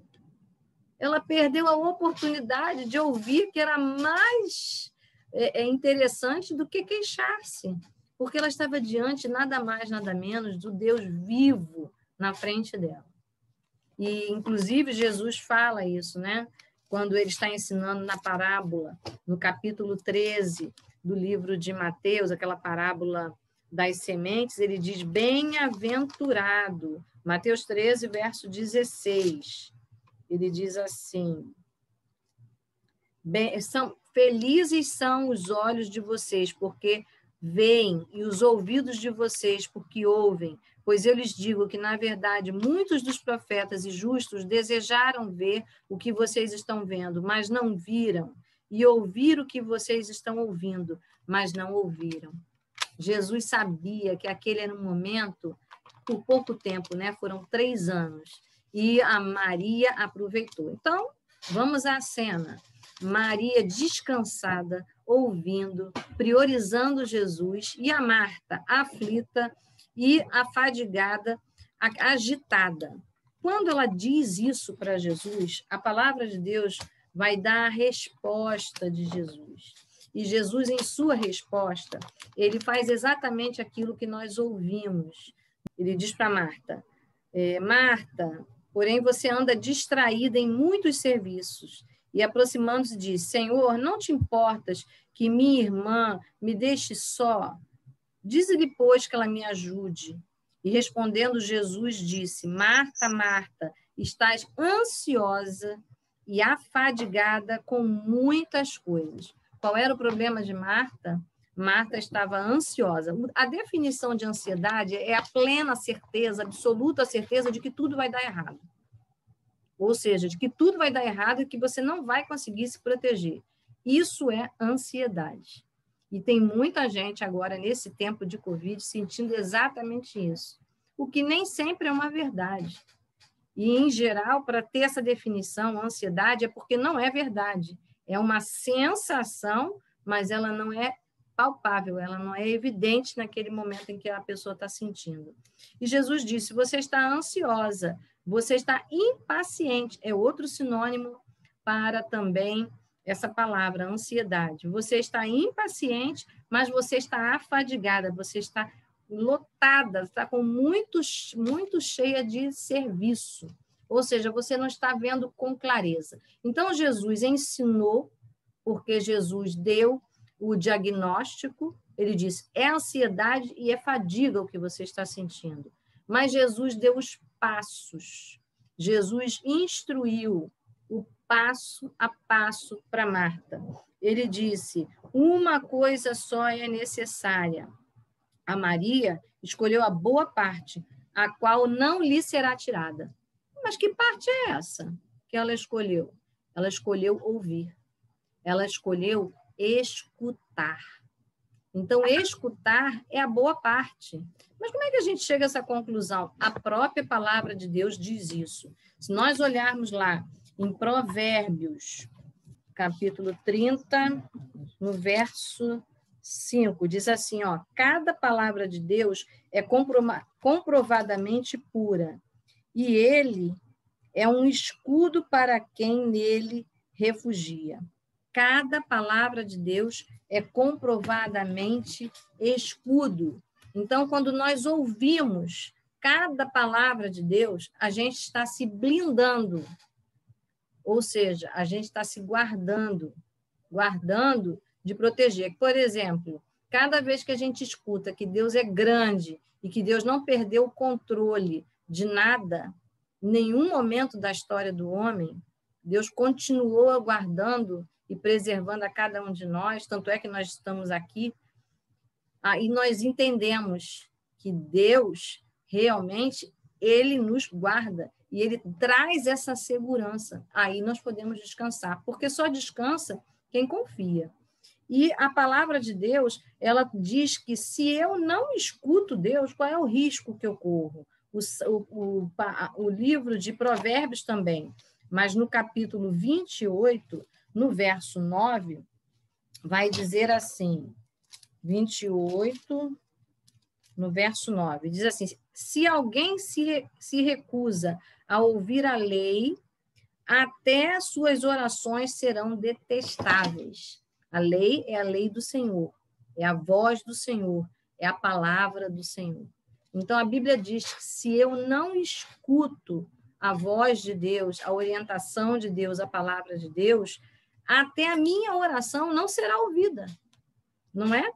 Ela perdeu a oportunidade de ouvir que era mais interessante do que queixar-se, porque ela estava diante nada mais, nada menos do Deus vivo na frente dela. E, inclusive, Jesus fala isso, né? Quando ele está ensinando na parábola, no capítulo 13 do livro de Mateus, aquela parábola das sementes, ele diz, bem-aventurado, Mateus 13, verso 16, ele diz assim, felizes são os olhos de vocês, porque veem, e os ouvidos de vocês, porque ouvem, pois eu lhes digo que, na verdade, muitos dos profetas e justos desejaram ver o que vocês estão vendo, mas não viram, e ouvir o que vocês estão ouvindo, mas não ouviram. Jesus sabia que aquele era um momento, por pouco tempo, né? Foram 3 anos, e a Maria aproveitou. Então, vamos à cena. Maria descansada, ouvindo, priorizando Jesus, e a Marta aflita e afadigada, agitada. Quando ela diz isso para Jesus, a palavra de Deus vai dar a resposta de Jesus. E Jesus, em sua resposta, ele faz exatamente aquilo que nós ouvimos. Ele diz para Marta, Marta, porém você anda distraída em muitos serviços. E aproximando-se diz, Senhor, não te importas que minha irmã me deixe só? Dize-lhe, pois, que ela me ajude. E respondendo Jesus disse, Marta, Marta, estás ansiosa e afadigada com muitas coisas. Qual era o problema de Marta? Marta estava ansiosa. A definição de ansiedade é a plena certeza, absoluta certeza de que tudo vai dar errado. Ou seja, de que tudo vai dar errado e que você não vai conseguir se proteger. Isso é ansiedade. E tem muita gente agora, nesse tempo de Covid, sentindo exatamente isso. O que nem sempre é uma verdade. E, em geral, para ter essa definição, ansiedade é porque não é verdade. É uma sensação, mas ela não é palpável, ela não é evidente naquele momento em que a pessoa está sentindo. E Jesus disse, você está ansiosa, você está impaciente, é outro sinônimo para também essa palavra, ansiedade. Você está impaciente, mas você está afadigada, você está lotada, está com muito cheia de serviço. Ou seja, você não está vendo com clareza. Então, Jesus ensinou, porque Jesus deu o diagnóstico, ele disse, é ansiedade e é fadiga o que você está sentindo. Mas Jesus deu os passos. Jesus instruiu o passo a passo para Marta. Ele disse, uma coisa só é necessária. A Maria escolheu a boa parte, a qual não lhe será tirada. Mas que parte é essa que ela escolheu? Ela escolheu ouvir. Ela escolheu escutar. Então, escutar é a boa parte. Mas como é que a gente chega a essa conclusão? A própria palavra de Deus diz isso. Se nós olharmos lá em Provérbios, capítulo 30, no verso 5, diz assim, ó, cada palavra de Deus é comprovadamente pura, e ele é um escudo para quem nele refugia. Cada palavra de Deus é comprovadamente escudo. Então, quando nós ouvimos cada palavra de Deus, a gente está se blindando, ou seja, a gente está se guardando de proteger. Por exemplo, cada vez que a gente escuta que Deus é grande e que Deus não perdeu o controle de nada, em nenhum momento da história do homem, Deus continuou aguardando e preservando a cada um de nós, tanto é que nós estamos aqui, e nós entendemos que Deus, realmente, Ele nos guarda e Ele traz essa segurança. Aí nós podemos descansar, porque só descansa quem confia. E a palavra de Deus, diz que se eu não escuto Deus, qual é o risco que eu corro? O livro de Provérbios também, mas no capítulo 28, no verso 9, vai dizer assim, 28, no verso 9, diz assim, se alguém se recusa a ouvir a lei, até suas orações serão detestáveis. A lei é a lei do Senhor, é a voz do Senhor, é a palavra do Senhor. Então, a Bíblia diz que se eu não escuto a voz de Deus, a orientação de Deus, a palavra de Deus, até a minha oração não será ouvida, não é?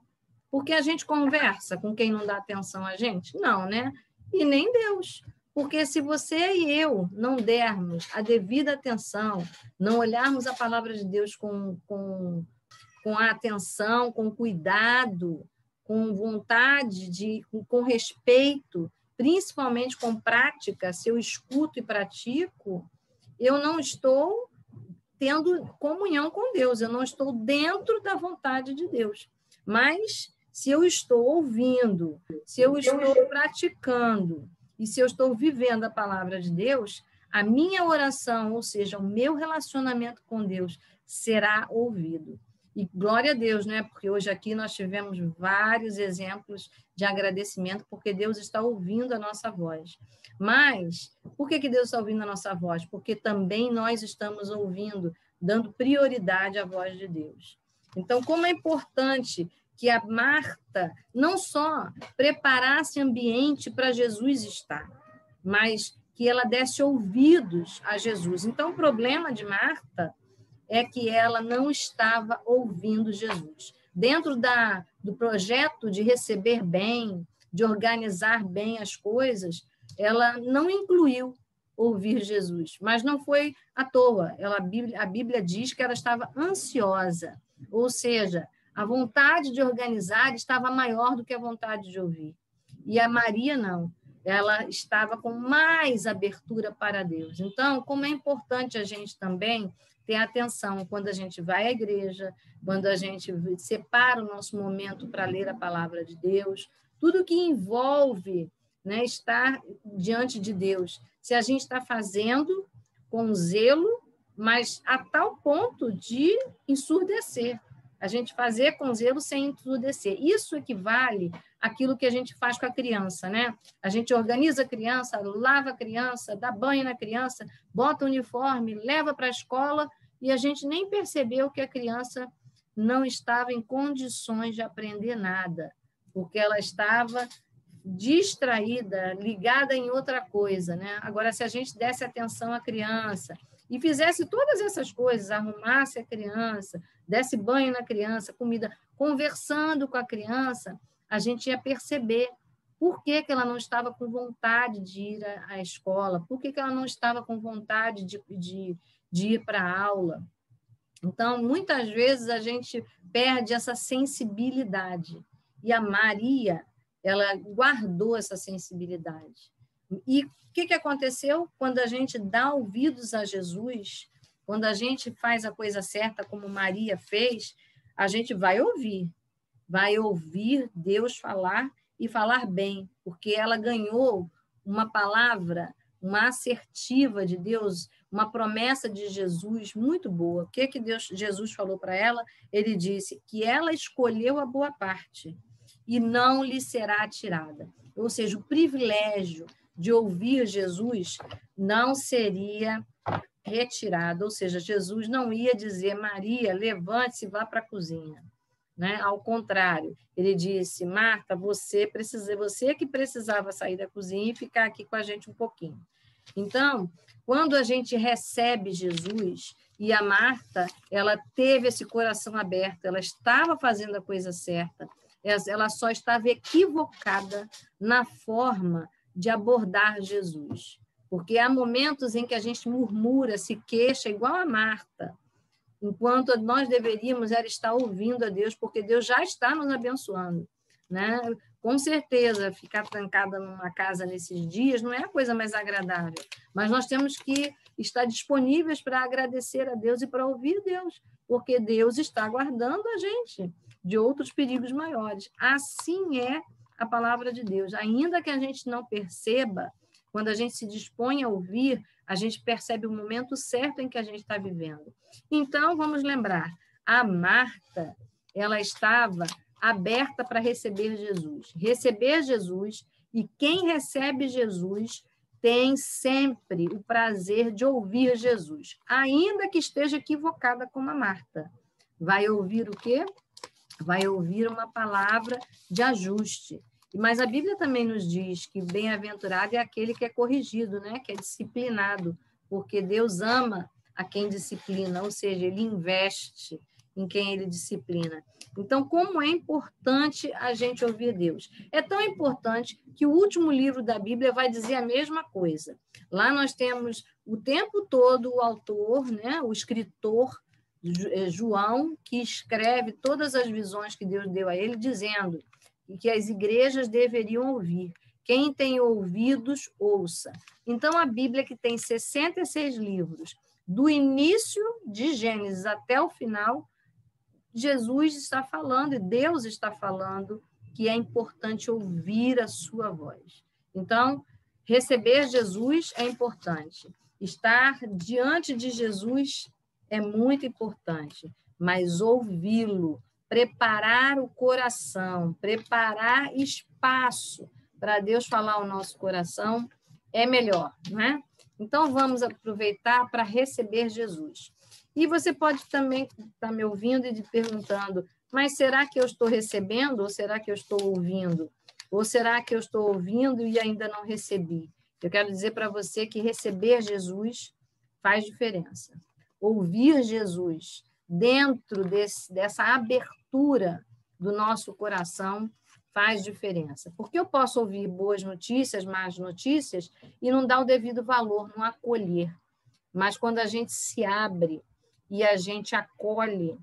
Porque a gente conversa com quem não dá atenção a gente? Não, né? E nem Deus. Porque se você e eu não dermos a devida atenção, não olharmos a palavra de Deus com a atenção, com cuidado, com vontade, com respeito, principalmente com prática, se eu escuto e pratico, eu não estou tendo comunhão com Deus, eu não estou dentro da vontade de Deus. Mas se eu estou ouvindo, se eu estou praticando, e se eu estou vivendo a palavra de Deus, a minha oração, ou seja, o meu relacionamento com Deus, será ouvido. E glória a Deus, né? Porque hoje aqui nós tivemos vários exemplos de agradecimento, porque Deus está ouvindo a nossa voz. Mas, por que Deus está ouvindo a nossa voz? Porque também nós estamos ouvindo, dando prioridade à voz de Deus. Então, como é importante que a Marta não só preparasse ambiente para Jesus estar, mas que ela desse ouvidos a Jesus. Então, o problema de Marta é que ela não estava ouvindo Jesus. Dentro do projeto de receber bem, de organizar bem as coisas, ela não incluiu ouvir Jesus, mas não foi à toa. A Bíblia diz que ela estava ansiosa, ou seja, a vontade de organizar estava maior do que a vontade de ouvir. E a Maria não. Ela estava com mais abertura para Deus. Então, como é importante a gente também ter atenção quando a gente vai à igreja, quando a gente separa o nosso momento para ler a palavra de Deus, tudo que envolve, né, estar diante de Deus. Se a gente está fazendo com zelo, mas a tal ponto de ensurdecer. A gente fazer com zelo sem ensurdecer. Isso equivale àquilo que a gente faz com a criança, né? A gente organiza a criança, lava a criança, dá banho na criança, bota o uniforme, leva para a escola e a gente nem percebeu que a criança não estava em condições de aprender nada, porque ela estava distraída, ligada em outra coisa, né? Agora, se a gente desse atenção à criança e fizesse todas essas coisas, arrumasse a criança, desse banho na criança, comida, conversando com a criança, a gente ia perceber por que ela não estava com vontade de ir à escola, por que ela não estava com vontade de ir para a aula. Então, muitas vezes, a gente perde essa sensibilidade. E a Maria, ela guardou essa sensibilidade. E o que aconteceu? Quando a gente dá ouvidos a Jesus, quando a gente faz a coisa certa como Maria fez, a gente vai ouvir. vai ouvir Deus falar e falar bem, porque ela ganhou uma palavra, uma assertiva de Deus, uma promessa de Jesus muito boa. O que Jesus falou para ela? Ele disse que ela escolheu a boa parte e não lhe será tirada. Ou seja, o privilégio de ouvir Jesus não seria retirado, ou seja, Jesus não ia dizer, Maria, levante-se e vá para a cozinha. Né? Ao contrário, ele disse, Marta, você que precisava sair da cozinha e ficar aqui com a gente um pouquinho. Então, quando a gente recebe Jesus, e a Marta, ela teve esse coração aberto, ela estava fazendo a coisa certa, ela só estava equivocada na forma de abordar Jesus. Porque há momentos em que a gente murmura, se queixa, igual a Marta, enquanto nós deveríamos era estar ouvindo a Deus, porque Deus já está nos abençoando. Né? Com certeza, ficar trancada numa casa nesses dias não é a coisa mais agradável, mas nós temos que estar disponíveis para agradecer a Deus e para ouvir Deus, porque Deus está guardando a gente de outros perigos maiores. Assim é a palavra de Deus. Ainda que a gente não perceba, quando a gente se dispõe a ouvir, a gente percebe o momento certo em que a gente está vivendo. Então, vamos lembrar, a Marta, ela estava aberta para receber Jesus. Receber Jesus, e quem recebe Jesus tem sempre o prazer de ouvir Jesus, ainda que esteja equivocada como a Marta. Vai ouvir o quê? Vai ouvir uma palavra de ajuste. Mas a Bíblia também nos diz que bem-aventurado é aquele que é corrigido, né? Que é disciplinado, porque Deus ama a quem disciplina, ou seja, ele investe em quem ele disciplina. Então, como é importante a gente ouvir Deus? É tão importante que o último livro da Bíblia vai dizer a mesma coisa. Lá nós temos o tempo todo o autor, né? O escritor João, que escreve todas as visões que Deus deu a ele, dizendo que as igrejas deveriam ouvir. Quem tem ouvidos, ouça. Então, a Bíblia, que tem 66 livros, do início de Gênesis até o final, Jesus está falando, e Deus está falando, que é importante ouvir a sua voz. Então, receber Jesus é importante. Estar diante de Jesus é muito importante, mas ouvi-lo, preparar o coração, preparar espaço para Deus falar ao nosso coração é melhor, né? Então, vamos aproveitar para receber Jesus. E você pode também estar me ouvindo e perguntando, mas será que eu estou recebendo ou será que eu estou ouvindo? Ou será que eu estou ouvindo e ainda não recebi? Eu quero dizer para você que receber Jesus faz diferença. Ouvir Jesus dentro dessa abertura do nosso coração faz diferença. Porque eu posso ouvir boas notícias, más notícias, e não dar o devido valor, não acolher. Mas quando a gente se abre e a gente acolhe,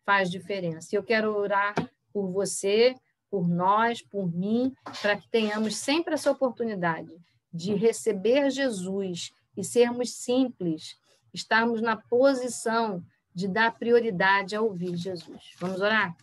faz diferença. Eu quero orar por você, por nós, por mim, para que tenhamos sempre essa oportunidade de receber Jesus e sermos simples, estarmos na posição de dar prioridade a ouvir Jesus. Vamos orar?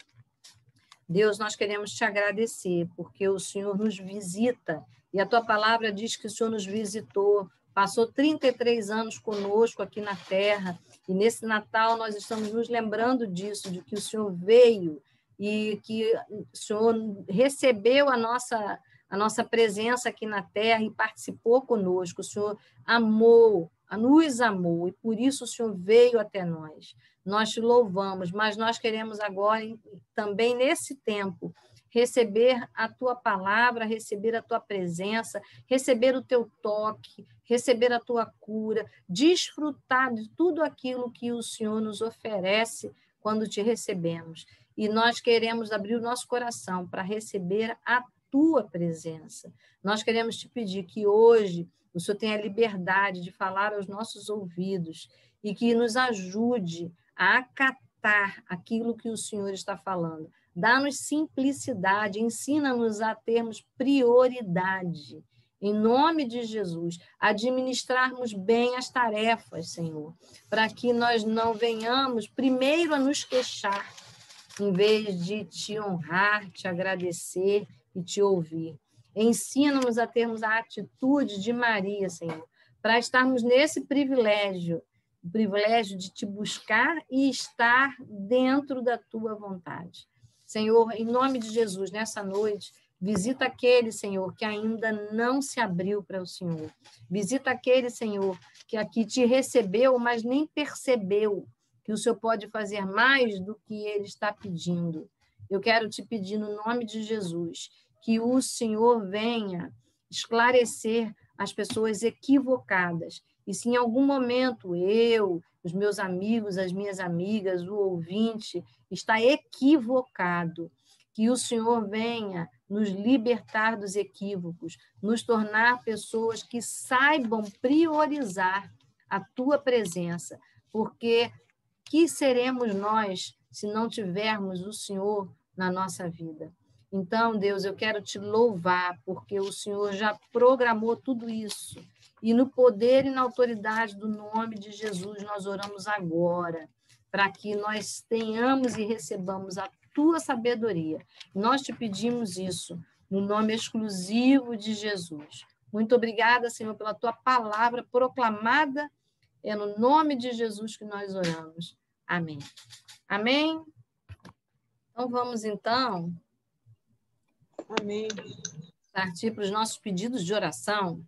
Deus, nós queremos te agradecer, porque o Senhor nos visita, e a tua palavra diz que o Senhor nos visitou, passou 33 anos conosco aqui na Terra, e nesse Natal nós estamos nos lembrando disso, de que o Senhor veio e que o Senhor recebeu a nossa presença aqui na Terra e participou conosco. O Senhor nos amou, e por isso o Senhor veio até nós. Nós te louvamos, mas nós queremos agora, também nesse tempo, receber a tua palavra, receber a tua presença, receber o teu toque, receber a tua cura, desfrutar de tudo aquilo que o Senhor nos oferece quando te recebemos. E nós queremos abrir o nosso coração para receber a tua presença. Nós queremos te pedir que hoje o Senhor tenha liberdade de falar aos nossos ouvidos e que nos ajude a acatar aquilo que o Senhor está falando. Dá-nos simplicidade, ensina-nos a termos prioridade, em nome de Jesus, administrarmos bem as tarefas, Senhor, para que nós não venhamos primeiro a nos queixar, em vez de te honrar, te agradecer e te ouvir. Ensina-nos a termos a atitude de Maria, Senhor, para estarmos nesse privilégio, o privilégio de te buscar e estar dentro da tua vontade. Senhor, em nome de Jesus, nessa noite, visita aquele, Senhor, que ainda não se abriu para o Senhor. Visita aquele, Senhor, que aqui te recebeu, mas nem percebeu que o Senhor pode fazer mais do que ele está pedindo. Eu quero te pedir, no nome de Jesus, que o Senhor venha esclarecer as pessoas equivocadas. E se em algum momento eu, os meus amigos, as minhas amigas, o ouvinte está equivocado, que o Senhor venha nos libertar dos equívocos, nos tornar pessoas que saibam priorizar a tua presença, porque que seremos nós se não tivermos o Senhor na nossa vida? Então, Deus, eu quero te louvar, porque o Senhor já programou tudo isso. E no poder e na autoridade do nome de Jesus, nós oramos agora, para que nós tenhamos e recebamos a tua sabedoria. Nós te pedimos isso no nome exclusivo de Jesus. Muito obrigada, Senhor, pela tua palavra proclamada. É no nome de Jesus que nós oramos. Amém. Amém? Então, vamos, então, Amém. partir para os nossos pedidos de oração.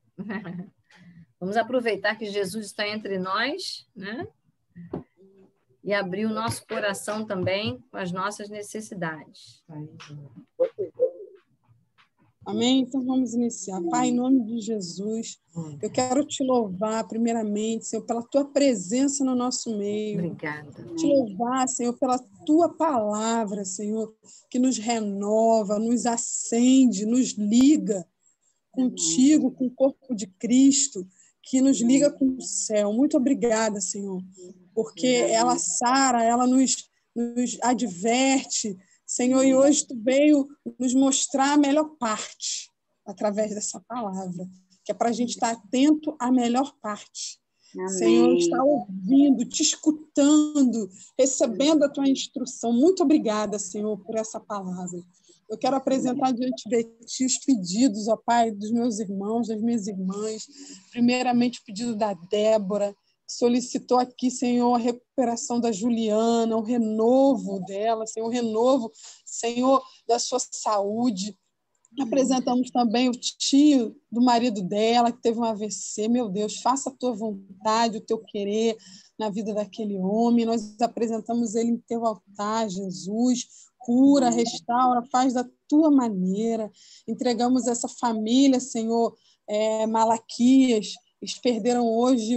Vamos aproveitar que Jesus está entre nós, né? E abrir o nosso coração também com as nossas necessidades. Amém? Então vamos iniciar. Pai, em nome de Jesus, eu quero te louvar, primeiramente, Senhor, pela tua presença no nosso meio. Obrigada. Te louvar, Senhor, pela tua palavra, Senhor, que nos renova, nos acende, nos liga contigo, com o corpo de Cristo, que nos liga com o céu. Muito obrigada, Senhor, porque ela sara, ela nos adverte, Senhor, e hoje tu veio nos mostrar a melhor parte através dessa palavra, que é para a gente estar atento à melhor parte. Amém. Senhor, está ouvindo, te escutando, recebendo a tua instrução. Muito obrigada, Senhor, por essa palavra. Eu quero apresentar diante de ti os pedidos, ó Pai, dos meus irmãos, das minhas irmãs. Primeiramente, o pedido da Débora, que solicitou aqui, Senhor, a recuperação da Juliana, o renovo dela, Senhor, o renovo, Senhor, da sua saúde. Apresentamos também o tio do marido dela, que teve um AVC. Meu Deus, faça a tua vontade, o teu querer na vida daquele homem. Nós apresentamos ele em teu altar, Jesus. Cura, restaura, faz da tua maneira. Entregamos essa família, Senhor, Malaquias. Eles perderam hoje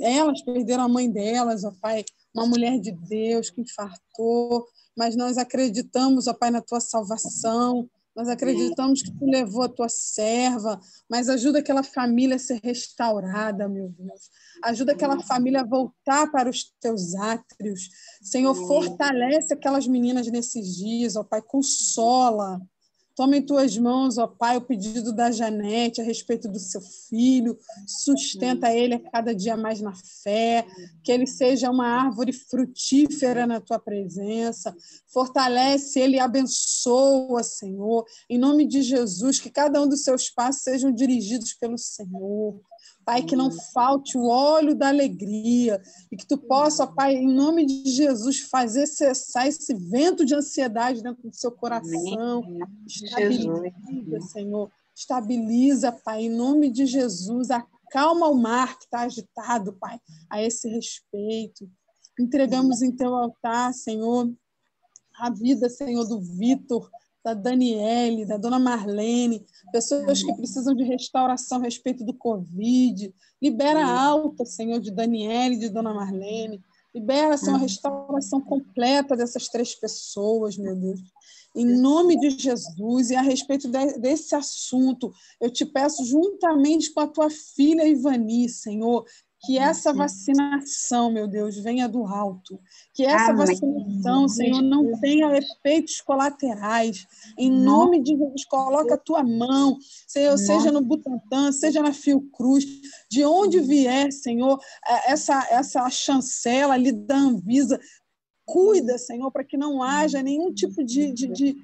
elas perderam a mãe delas, ó Pai, uma mulher de Deus que infartou. Mas nós acreditamos, ó Pai, na tua salvação. Nós acreditamos que tu levou a tua serva, mas ajuda aquela família a ser restaurada, meu Deus. Ajuda aquela família a voltar para os teus átrios. Senhor, fortalece aquelas meninas nesses dias, ó Pai, consola. Toma em tuas mãos, ó Pai, o pedido da Janete a respeito do seu filho. Sustenta ele a cada dia mais na fé. Que ele seja uma árvore frutífera na tua presença. Fortalece ele e abençoa, Senhor. Em nome de Jesus, que cada um dos seus passos sejam dirigidos pelo Senhor. Pai, que não falte o óleo da alegria e que tu possa, Pai, em nome de Jesus, fazer cessar esse vento de ansiedade dentro do seu coração. Estabiliza, Senhor. Estabiliza, Pai, em nome de Jesus. Acalma o mar que está agitado, Pai, a esse respeito. Entregamos em teu altar, Senhor, a vida, Senhor, do Vitor, da Daniele, da dona Marlene, pessoas que precisam de restauração a respeito do Covid. Libera a alta, Senhor, de Daniele e de dona Marlene. Libera, Senhor, a restauração completa dessas 3 pessoas, meu Deus. Em nome de Jesus, e a respeito desse assunto, eu te peço, juntamente com a tua filha Ivani, Senhor, que essa vacinação, meu Deus, venha do alto. Que essa vacinação, Senhor, não tenha efeitos colaterais. Em nome de Jesus, coloca a tua mão, Senhor, seja no Butantan, seja na Fiocruz, de onde vier, Senhor, essa chancela ali da Anvisa, Cuida, Senhor, para que não haja nenhum tipo de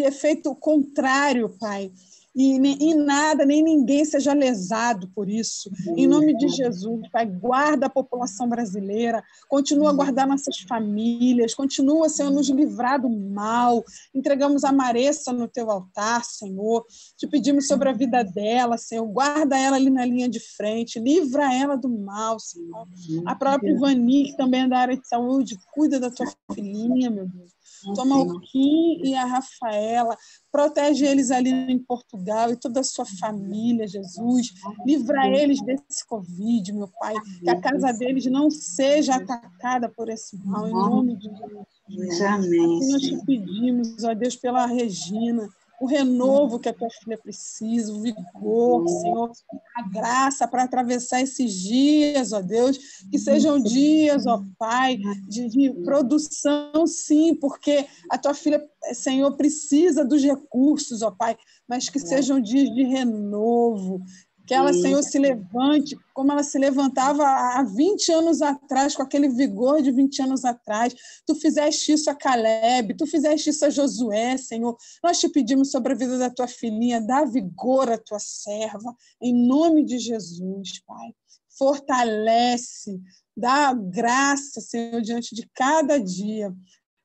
efeito contrário, Pai. E em nada, nem ninguém seja lesado por isso. Em nome de Jesus, Pai, guarda a população brasileira, continua a guardar nossas famílias, continua, Senhor, nos livrar do mal. Entregamos a Maressa no teu altar, Senhor. Te pedimos sobre a vida dela, Senhor. Guarda ela ali na linha de frente, livra ela do mal, Senhor. A própria Ivani, que também é da área de saúde, cuida da tua filhinha, meu Deus. Toma o Kim e a Rafaela, protege eles ali em Portugal e toda a sua família, Jesus. Livra eles desse Covid, meu Pai. Que a casa deles não seja atacada por esse mal, em nome de Jesus. Amém. Assim nós te pedimos, ó Deus, pela Regina, o renovo que a tua filha precisa, o vigor, Senhor, a graça para atravessar esses dias, ó Deus, que sejam dias, ó Pai, de produção, sim, porque a tua filha, Senhor, precisa dos recursos, ó Pai, mas que sejam dias de renovo, que ela, Senhor, se levante como ela se levantava há 20 anos atrás, com aquele vigor de 20 anos atrás. Tu fizeste isso a Caleb, tu fizeste isso a Josué, Senhor. Nós te pedimos sobre a vida da tua filhinha, dá vigor à tua serva, em nome de Jesus, Pai. Fortalece, dá graça, Senhor, diante de cada dia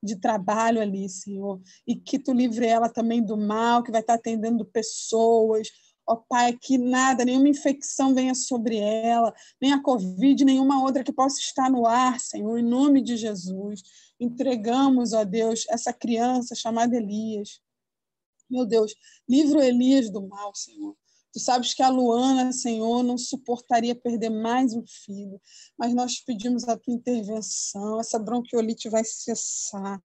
de trabalho ali, Senhor, e que tu livre ela também do mal, que vai estar atendendo pessoas. Ó Pai, que nada, nenhuma infecção venha sobre ela, nem a Covid, nenhuma outra que possa estar no ar, Senhor, em nome de Jesus. Entregamos, ó Deus, essa criança chamada Elias. Meu Deus, livra o Elias do mal, Senhor. Tu sabes que a Luana, Senhor, não suportaria perder mais um filho, mas nós pedimos a tua intervenção, essa bronquiolite vai cessar.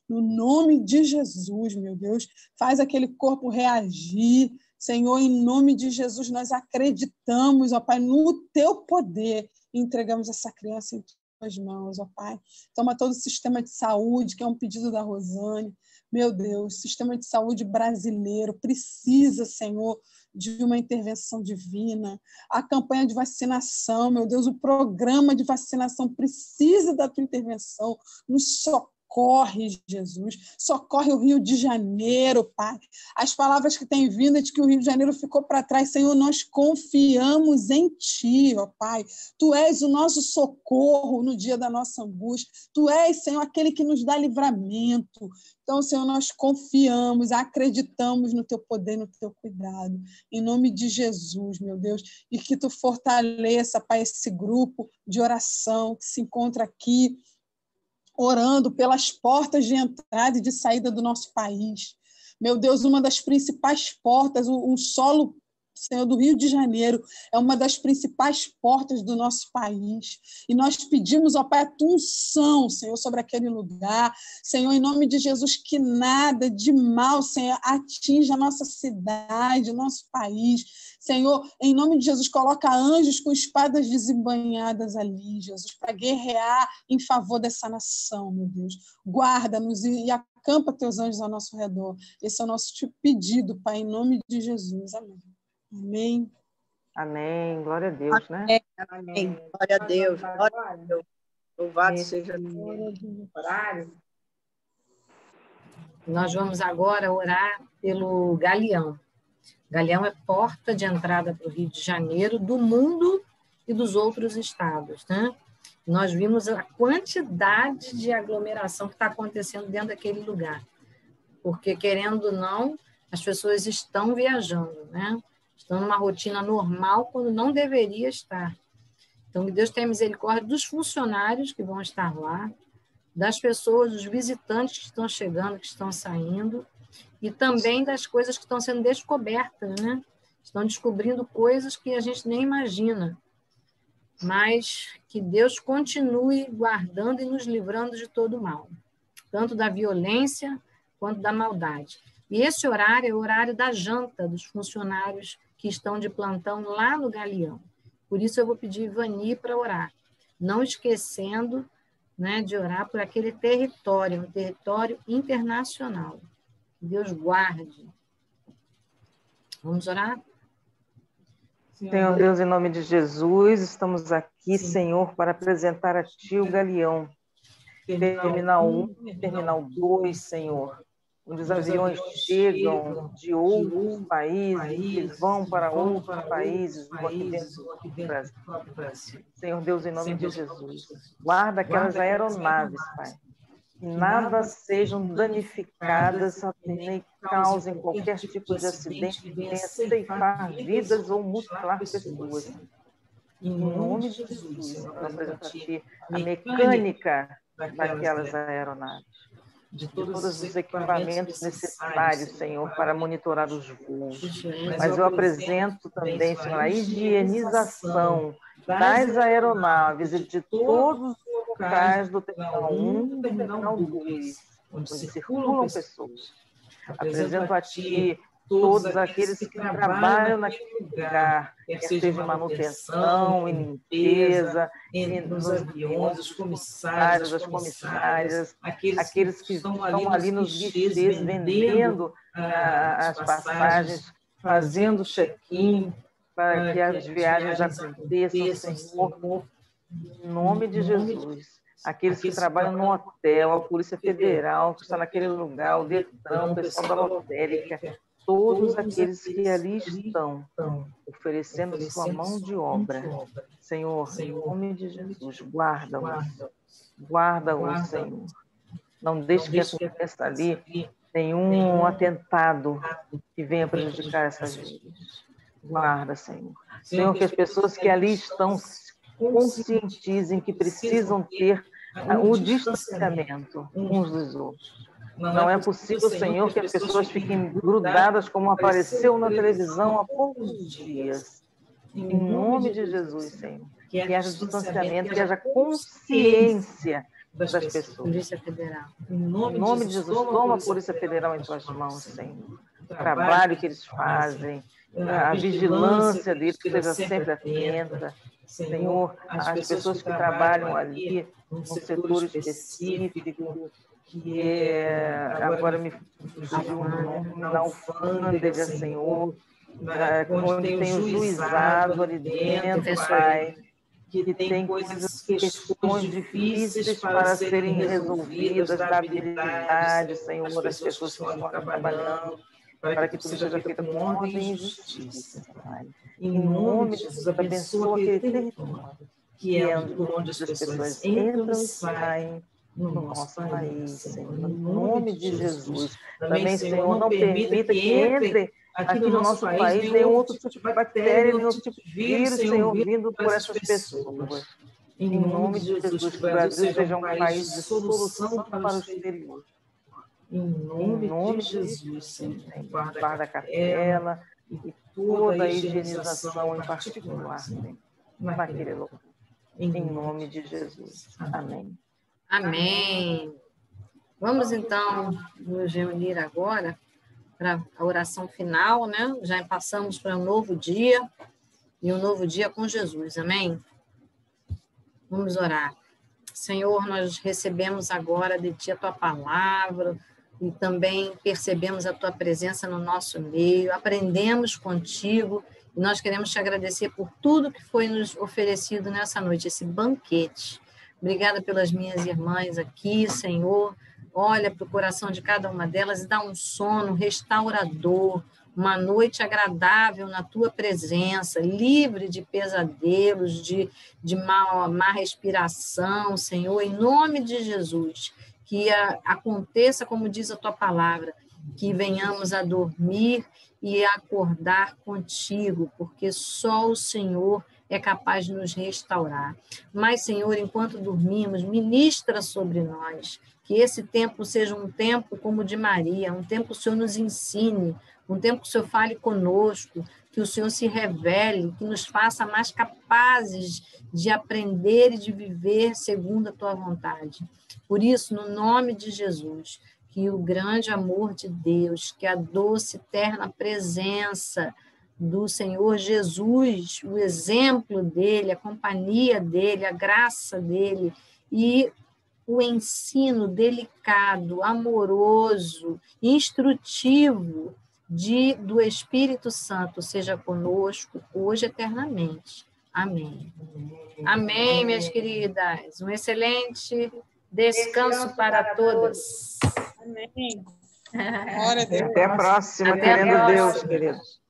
No nome de Jesus, meu Deus, faz aquele corpo reagir. Senhor, em nome de Jesus, nós acreditamos, ó Pai, no teu poder e entregamos essa criança em tuas mãos, ó Pai. Toma todo o sistema de saúde, que é um pedido da Rosane. Meu Deus, sistema de saúde brasileiro precisa, Senhor, de uma intervenção divina. A campanha de vacinação, meu Deus, o programa de vacinação precisa da tua intervenção. Nos socorre, Jesus. Socorre o Rio de Janeiro, Pai. As palavras que têm vindo é de que o Rio de Janeiro ficou para trás. Senhor, nós confiamos em Ti, ó Pai. Tu és o nosso socorro no dia da nossa angústia. Tu és, Senhor, aquele que nos dá livramento. Então, Senhor, nós confiamos, acreditamos no Teu poder, no Teu cuidado. Em nome de Jesus, meu Deus. E que Tu fortaleça, Pai, esse grupo de oração que se encontra aqui, orando pelas portas de entrada e de saída do nosso país. Meu Deus, uma das principais portas, o solo, Senhor, do Rio de Janeiro, é uma das principais portas do nosso país. E nós pedimos, ó Pai, a tua unção, Senhor, sobre aquele lugar. Senhor, em nome de Jesus, que nada de mal, Senhor, atinja a nossa cidade, o nosso país. Senhor, em nome de Jesus, coloca anjos com espadas desembainhadas ali, Jesus, para guerrear em favor dessa nação, meu Deus. Guarda-nos e acampa teus anjos ao nosso redor. Esse é o nosso pedido, Pai, em nome de Jesus. Amém. Amém. Amém. Glória a Deus, né? Amém. Glória a Deus. Glória a Deus. Louvado seja Deus. Horário. Nós vamos agora orar pelo Galeão. Galeão é porta de entrada para o Rio de Janeiro, do mundo e dos outros estados, né? Nós vimos a quantidade de aglomeração que está acontecendo dentro daquele lugar, porque, querendo ou não, as pessoas estão viajando, né? Estão numa rotina normal quando não deveria estar. Então, que Deus tenha misericórdia dos funcionários que vão estar lá, das pessoas, dos visitantes que estão chegando, que estão saindo, e também das coisas que estão sendo descobertas, né? Estão descobrindo coisas que a gente nem imagina. Mas que Deus continue guardando e nos livrando de todo o mal, tanto da violência quanto da maldade. E esse horário é o horário da janta dos funcionários que estão de plantão lá no Galeão. Por isso eu vou pedir Ivani para orar, não esquecendo, né, de orar por aquele território, um território internacional. Deus guarde. Vamos orar? Senhor Deus, em nome de Jesus, estamos aqui, Senhor, para apresentar a Ti o Galeão. Terminal 1 e Terminal 2, Senhor, onde os aviões chegam de outros países, que vão para outros países, aqui dentro do Brasil. Senhor Deus, em nome de Jesus, guarda aquelas aeronaves, Pai, que nada sejam danificadas, nem causem qualquer tipo de acidente que venha ceifar vidas ou mutilar pessoas. Em nome de Jesus, eu apresento a Ti a mecânica daquelas aeronaves, de todos os equipamentos necessários, Senhor, para monitorar os voos. Mas eu apresento também, Senhor, a higienização das aeronaves e de todos os locais do Terminal 1 e Terminal 2, onde circulam pessoas. Apresento a Ti todos aqueles que trabalham naquele lugar, quer seja em manutenção, em limpeza, nos aviões, os comissários, as comissárias, aqueles que estão ali nos guichês vendendo as passagens, fazendo check-in para que as viagens aconteçam, Senhor, em nome de Jesus. Aqueles que trabalham no hotel, a Polícia Federal que está naquele lugar, o DETRAN, o pessoal da lotérica, todos aqueles que ali estão oferecendo sua mão de obra. Senhor, em nome de Jesus, guarda-os, Senhor. Não deixe que aconteça ali nenhum atentado que venha prejudicar essas vidas. Guarda, Senhor. Senhor, que as pessoas que ali estão conscientizem que precisam ter o distanciamento uns dos outros. Não é possível, Senhor, que as pessoas fiquem grudadas como apareceu na televisão há poucos dias. Em nome de Jesus, Senhor. Que haja distanciamento, que haja consciência das pessoas. Polícia Federal. Em nome de Jesus, toma a Polícia Federal em tuas mãos, Senhor. O trabalho que eles fazem, a vigilância deles, que seja sempre atenta. Senhor, as pessoas que trabalham ali num setor específico, que agora me fugiu o nome, na alfândega, Senhor, onde tem o juizado ali dentro, Pai, que tem questões difíceis para serem resolvidas, da habilidade, Senhor, das pessoas que estão trabalhando, para que tudo seja feito com ordem e justiça, Pai. Em nome de Jesus, abençoa aquele território, que é onde as pessoas entram e saem no nosso país, Senhor. Em nome de Jesus. Também, Senhor, não permita que entre aqui no nosso país nenhum outro tipo de bactéria, nenhum outro tipo de vírus, Senhor, vindo por essas pessoas. Em nome de Jesus, que o Brasil seja um país de solução para o exterior. Em nome de Jesus, Senhor. Guarda a capela e toda a higienização em particular, Senhor, naquele lugar. Em nome de Jesus. Amém. Amém. Vamos, então, nos reunir agora para a oração final, né? Já passamos para um novo dia, e um novo dia com Jesus. Amém? Vamos orar. Senhor, nós recebemos agora de Ti a Tua palavra, e também percebemos a Tua presença no nosso meio, aprendemos contigo, e nós queremos Te agradecer por tudo que foi nos oferecido nessa noite, esse banquete. Obrigada pelas minhas irmãs aqui, Senhor. Olha para o coração de cada uma delas e dá um sono restaurador, uma noite agradável na Tua presença, livre de pesadelos, de má respiração, Senhor, em nome de Jesus. Que aconteça, como diz a Tua palavra, que venhamos a dormir e a acordar contigo, porque só o Senhor é capaz de nos restaurar. Mas, Senhor, enquanto dormimos, ministra sobre nós, que esse tempo seja um tempo como o de Maria, um tempo que o Senhor nos ensine, um tempo que o Senhor fale conosco, que o Senhor se revele, que nos faça mais capazes de aprender e de viver segundo a Tua vontade. Por isso, no nome de Jesus, que o grande amor de Deus, que a doce, eterna presença do Senhor Jesus, o exemplo dele, a companhia dele, a graça dele e o ensino delicado, amoroso, instrutivo do Espírito Santo seja conosco hoje e eternamente. Amém. Amém, minhas queridas. Um excelente Descanso para todas. Amém. Glória a Deus. Até a próxima, Até a querendo próxima. Deus, queridos.